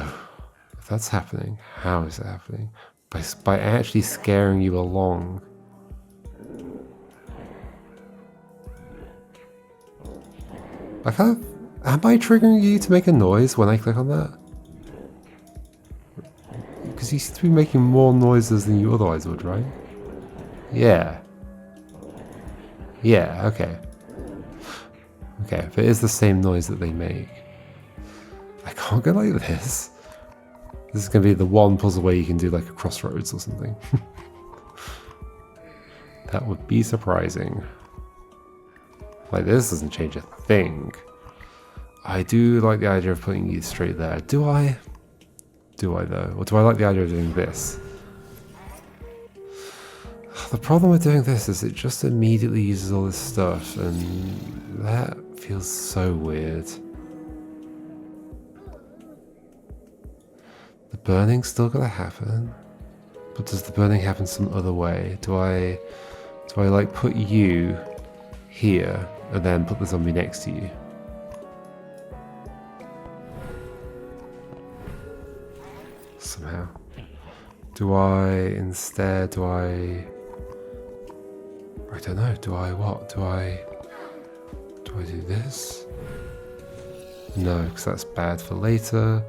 if that's happening, how is it happening? By actually scaring you along. Am I triggering you to make a noise when I click on that? Because you seem to be making more noises than you otherwise would, right? Yeah. Yeah, okay. Okay, if it is the same noise that they make. I can't go like this. This is going to be the one puzzle where you can do like a crossroads or something. That would be surprising. Like, this doesn't change a thing. I do like the idea of putting you straight there. Do I? Do I though? Or do I like the idea of doing this? The problem with doing this is it just immediately uses all this stuff, and that feels so weird. The burning's still gonna happen, but does the burning happen some other way? Do I like put you here and then put the zombie next to you? Somehow. Do I instead, I don't know, do I what? Do I do this? No, because that's bad for later.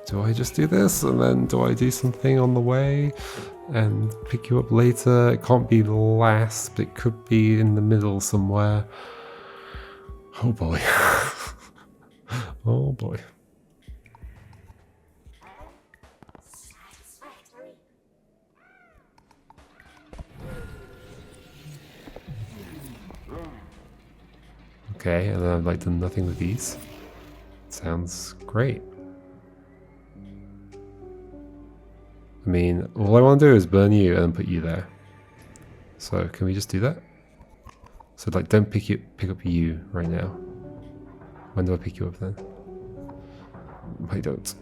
Do I just do this and then do I do something on the way and pick you up later? It can't be last, but it could be in the middle somewhere. Oh boy. Oh boy. Okay, and then I've like done nothing with these. Sounds great. I mean, all I want to do is burn you and then put you there. So can we just do that? So like, don't pick up you right now. When do I pick you up then? I don't.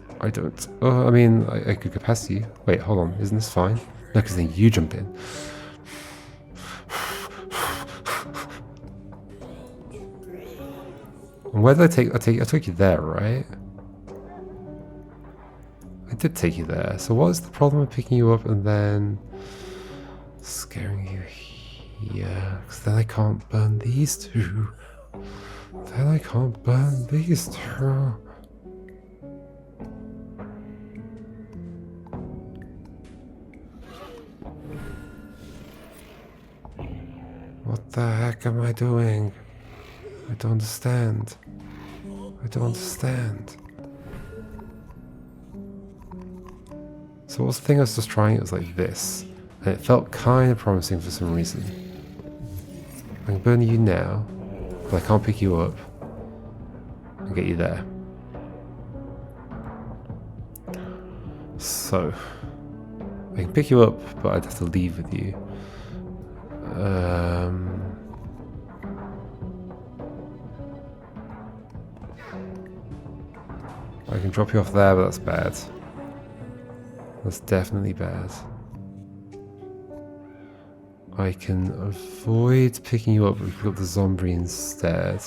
Oh, I mean, I could go past you. Wait, hold on. Isn't this fine? No, because then you jump in. And where did I take? I took you there, right? I did take you there. So what is the problem with picking you up and then scaring you here? Because then I can't burn these two. Then I can't burn these two. What the heck am I doing? I don't understand. I don't understand. So what's the thing I was just trying? It was like this. And it felt kind of promising for some reason. I can burn you now, but I can't pick you up and get you there. So, I can pick you up, but I'd have to leave with you. I can drop you off there, but that's bad. That's definitely bad. I can avoid picking you up and pick up the zombie instead.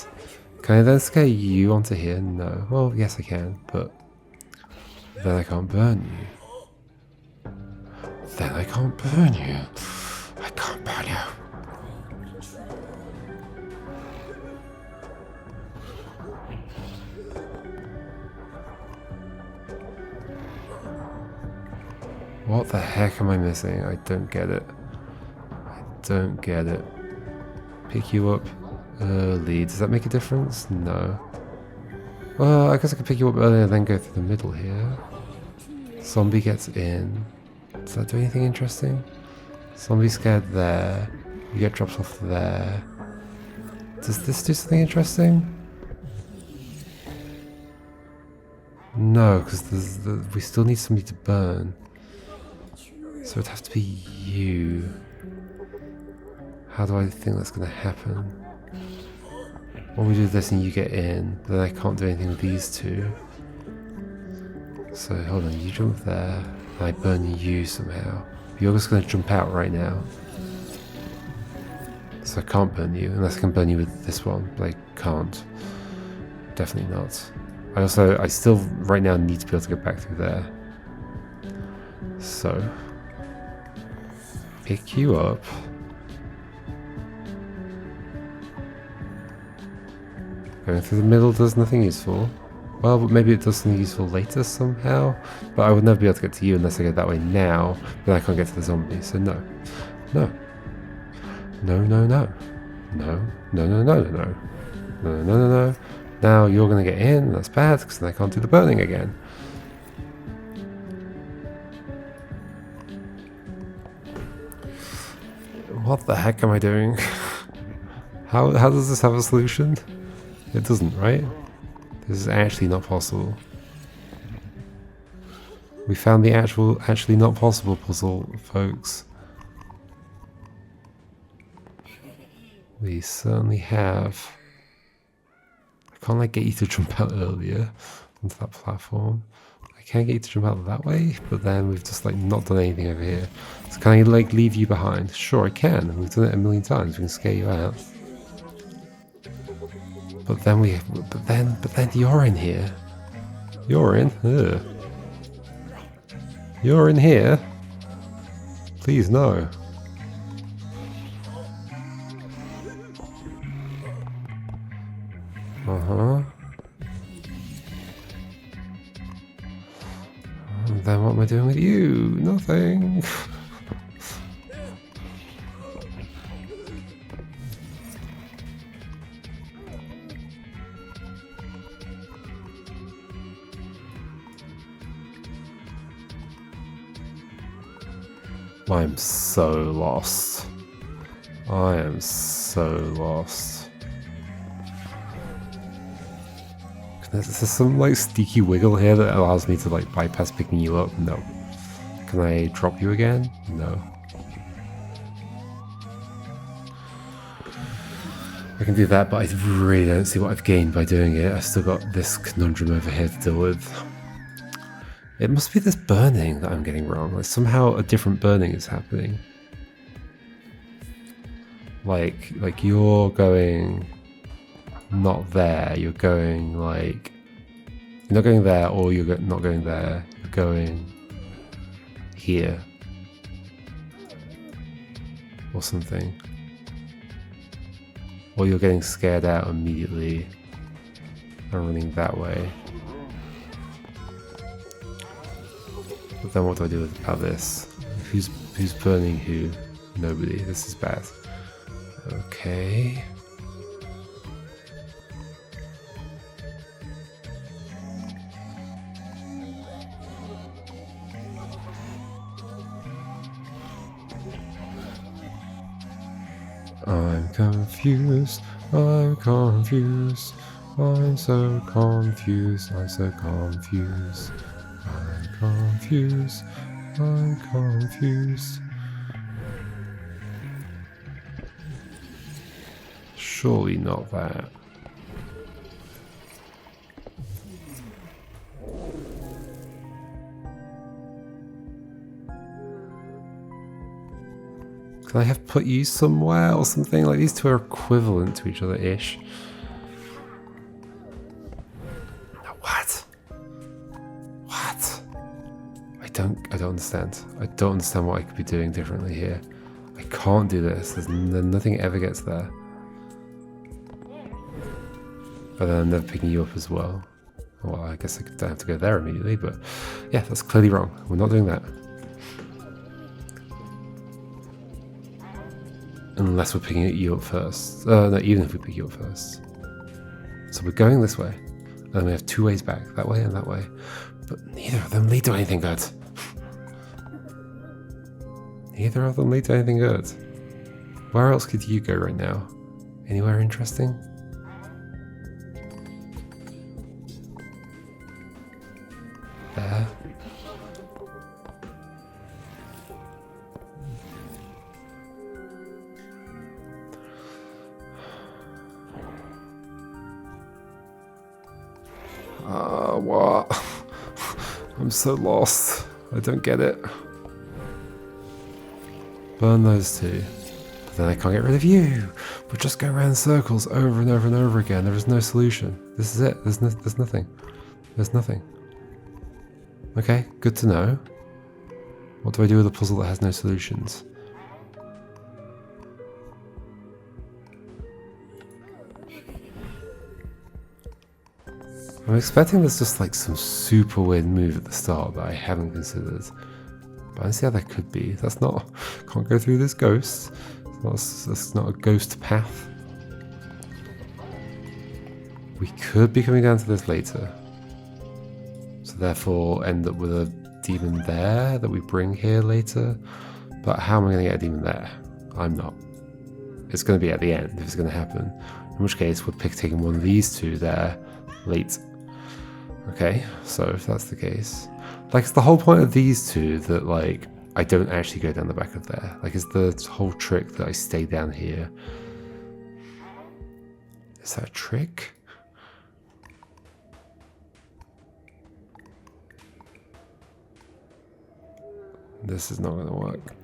Can I then scare you onto here? No. Well, yes I can, but then I can't burn you. Then I can't burn you. Oh no. What the heck am I missing? I don't get it. I don't get it. Pick you up early. Does that make a difference? No. Well, I guess I could pick you up earlier and then go through the middle here. Zombie gets in. Does that do anything interesting? Zombie scared there. You get dropped off there. Does this do something interesting? No, because we still need somebody to burn. So it'd have to be you. How do I think that's going to happen? When we do this and you get in, then I can't do anything with these two. So hold on, you jump there, and I burn you somehow. You're just going to jump out right now. So I can't burn you, unless I can burn you with this one, but I can't. Definitely not. I still right now need to be able to get back through there. So, pick you up. Going through the middle does nothing useful. Well, but maybe it does something useful later somehow. But I would never be able to get to you unless I go that way now. Then I can't get to the zombie. So no. No. No, no, no. No. No, no, no, no, no. No, no, no, no. Now you're going to get in. That's bad because then I can't do the burning again. What the heck am I doing? How does this have a solution? It doesn't, right? This is actually not possible. We found the actually not possible puzzle, folks. We certainly have. I can't like get you to jump out earlier onto that platform. I can get you to jump out that way, but then we've just like not done anything over here. So can I like leave you behind? Sure, I can. We've done it a million times. We can scare you out. But then but then you're in here. You're in. Ugh. You're in here. Please no. Uh-huh. And then what am I doing with you? Nothing. I'm so lost. I am so lost. There's some like sneaky wiggle here that allows me to like bypass picking you up. No. Can I drop you again? No. I can do that, but I really don't see what I've gained by doing it. I've still got this conundrum over here to deal with. It must be this burning that I'm getting wrong. Like somehow a different burning is happening. Like you're going not there. You're going like you're not going there, or you're not going there. You're going here or something. Or you're getting scared out immediately and running that way. But then what do I do about this? Who's burning who? Nobody. This is bad. Okay. I'm confused. I'm confused. I'm so confused. I'm so confused. I'm confused. I'm confused. Surely not that. Can I have put you somewhere or something? Like these two are equivalent to each other-ish. What? What? I don't understand. I don't understand what I could be doing differently here. I can't do this. Nothing ever gets there. But then I'm never picking you up as well. Well, I guess I don't have to go there immediately, but yeah, that's clearly wrong. We're not doing that. Unless we're picking you up first. No, even if we pick you up first. So we're going this way. And then we have two ways back. That way and that way. But neither of them lead to anything good. Neither of them lead to anything good. Where else could you go right now? Anywhere interesting? There. What? I'm so lost. I don't get it. Burn those two. But then I can't get rid of you. We'll just go around in circles over and over and over again. There is no solution. This is it. There's nothing. There's nothing. Okay, good to know. What do I do with a puzzle that has no solutions? I'm expecting there's just like some super weird move at the start that I haven't considered. But I don't see how that could be. That's not... Can't go through this ghost. That's not a ghost path. We could be coming down to this later. So therefore end up with a demon there that we bring here later. But how am I going to get a demon there? I'm not. It's going to be at the end if it's going to happen. In which case we're taking one of these two there late. Okay, so if that's the case, like, it's the whole point of these two that, like, I don't actually go down the back of there. Like, it's the whole trick that I stay down here. Is that a trick? This is not going to work.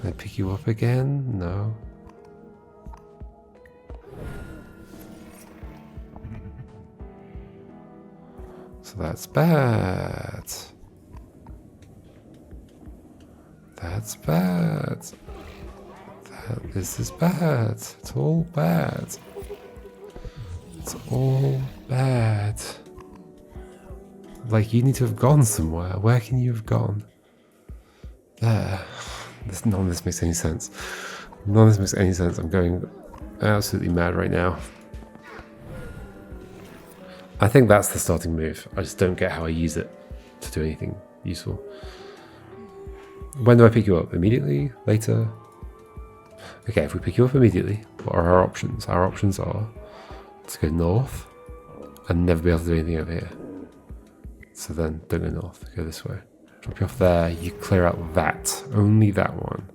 Can I pick you up again? No. So that's bad. That's bad. This is bad. It's all bad. It's all bad. Like, you need to have gone somewhere. Where can you have gone? There. None of this makes any sense. None of this makes any sense. I'm going absolutely mad right now. I think that's the starting move. I just don't get how I use it to do anything useful. When do I pick you up? Immediately? Later? Okay, if we pick you up immediately, what are our options? Our options are to go north and never be able to do anything over here. So then don't go north, go this way. Drop you off there, you clear out that. Only that one.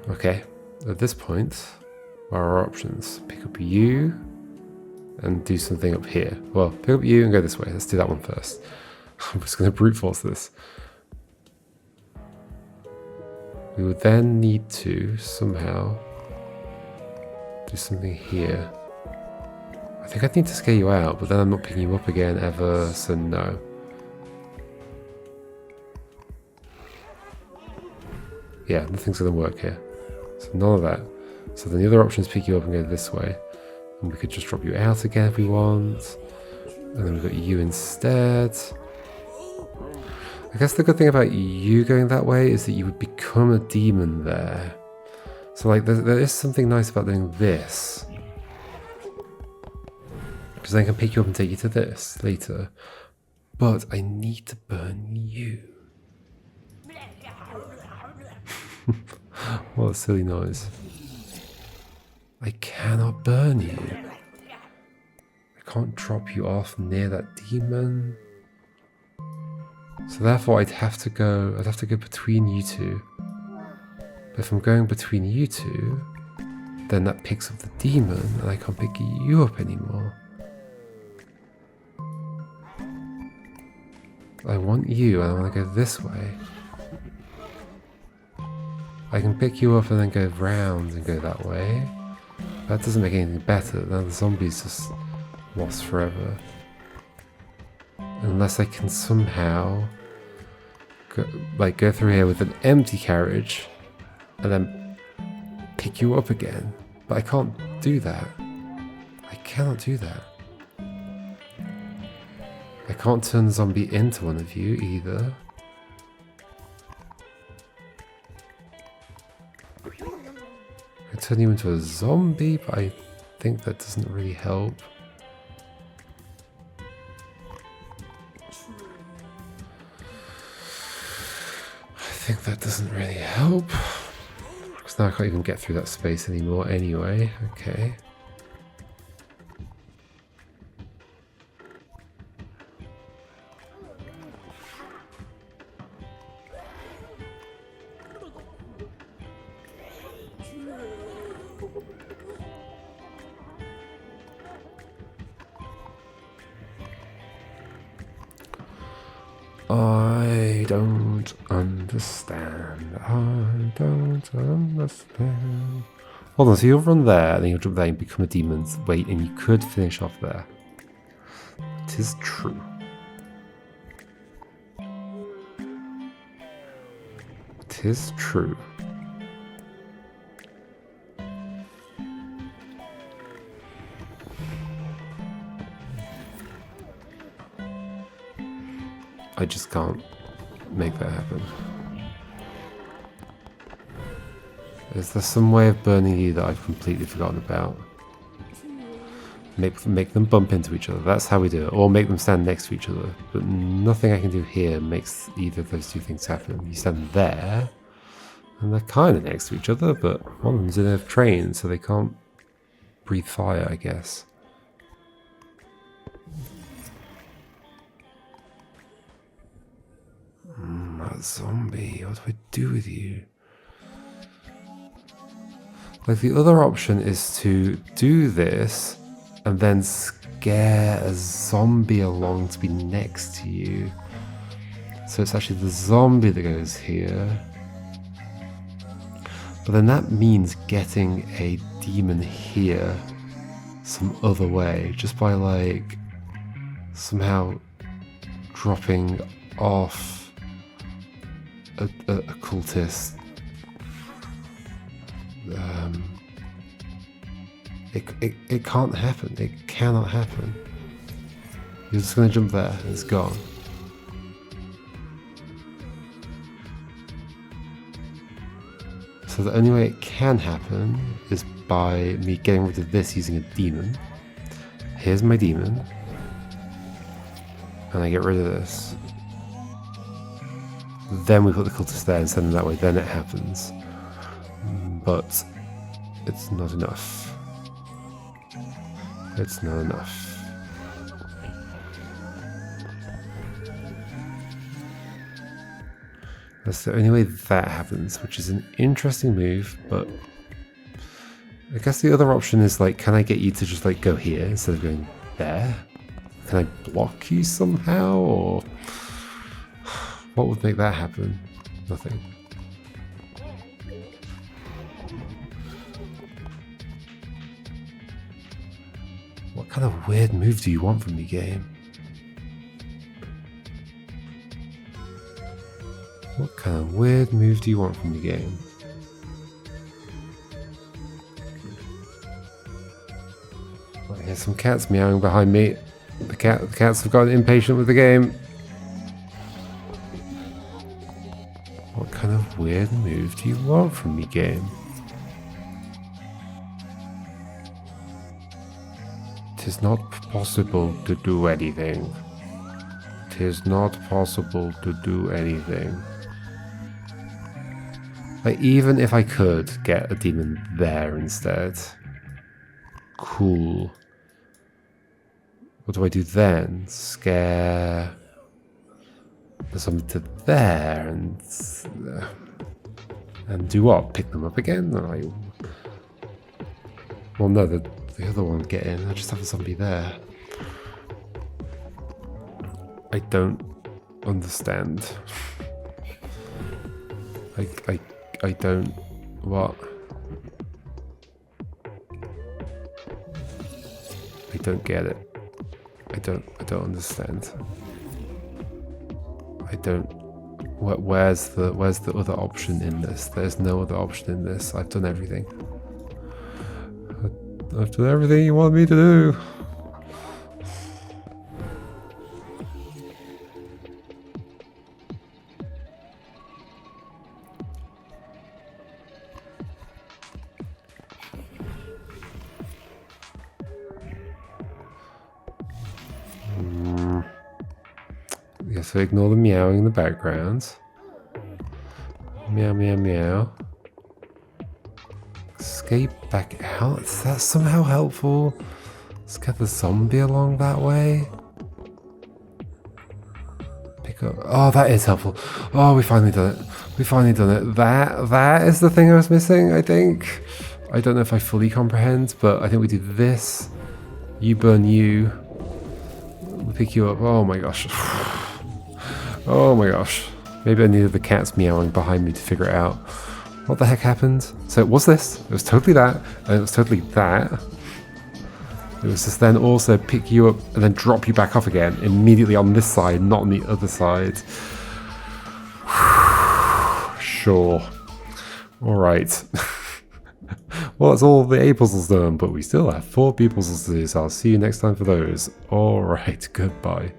Okay, at this point, what are our options? Pick up you and do something up here. Well, pick up you and go this way. Let's do that one first. I'm just going to brute force this. We would then need to somehow do something here. I think I need to scare you out, but then I'm not picking you up again ever, so no. Yeah, nothing's going to work here. So none of that. So then the other option is pick you up and go this way. And we could just drop you out again if we want. And then we've got you instead. I guess the good thing about you going that way is that you would become a demon there. So like there is something nice about doing this. Because then I can pick you up and take you to this later. But I need to burn you. What a silly noise. I cannot burn you. I can't drop you off near that demon. So therefore I'd have to go between you two. But if I'm going between you two, then that picks up the demon and I can't pick you up anymore. I want you and I want to go this way. I can pick you up and then go round and go that way. That doesn't make anything better. Now the zombie's just lost forever. Unless I can somehow go through here with an empty carriage and then pick you up again. But I can't do that. I cannot do that. I can't turn the zombie into one of you either. I turn you into a zombie, but I think that doesn't really help. I think that doesn't really help. Because now I can't even get through that space anymore anyway. Okay. I don't understand. I don't understand. Hold on, so you'll run there, and then you'll jump there and become a demon's weight, and you could finish off there. It is true. It is true. I just can't make that happen. Is there some way of burning you that I've completely forgotten about? Make them bump into each other. That's how we do it. Or make them stand next to each other. But nothing I can do here makes either of those two things happen. You stand there, and they're kind of next to each other, but one of them's in a train, so they can't breathe fire, I guess. That zombie, what do I do with you? Like, the other option is to do this and then scare a zombie along to be next to you. So it's actually the zombie that goes here. But then that means getting a demon here some other way, just by like somehow dropping off a cultist. It can't happen. It cannot happen. You're just gonna jump there and it's gone. So the only way it can happen is by me getting rid of this using a demon. Here's my demon. And I get rid of this. Then we put the cultist there and send them that way, then it happens. But it's not enough. It's not enough. That's the only way that happens, which is an interesting move, but I guess the other option is like, can I get you to just like go here instead of going there? Can I block you somehow, or what would make that happen? Nothing. What kind of weird move do you want from me, game? What kind of weird move do you want from me, game? Right, here's some cats meowing behind me. The cats have gotten impatient with the game. What kind of weird move do you want from me, game? It is not possible to do anything. It is not possible to do anything. Like, even if I could get a demon there instead. Cool. What do I do then? Scare the zombie to there and do what? Pick them up again? Well, no, the other one get in. I just have a zombie there. I don't understand. I don't. What? I don't get it. I don't understand. I don't Where's the other option in this? There's no other option in this. I've done everything. I've done everything you want me to do. Yeah, so ignore the meowing in the background. Meow, meow, meow. Escape back out? Is that somehow helpful? Let's get the zombie along that way. Pick up. Oh, that is helpful. Oh, we finally done it. We finally done it. That is the thing I was missing, I think. I don't know if I fully comprehend, but I think we do this. You burn you. We pick you up. Oh my gosh. Oh my gosh. Maybe I needed the cats meowing behind me to figure it out. What the heck happened? So it was this. It was totally that. And it was totally that. It was just then also pick you up and then drop you back off again. Immediately on this side, not on the other side. Sure. Alright. Well, that's all the A puzzles done, but we still have 4 B puzzles to do, so I'll see you next time for those. Alright, goodbye.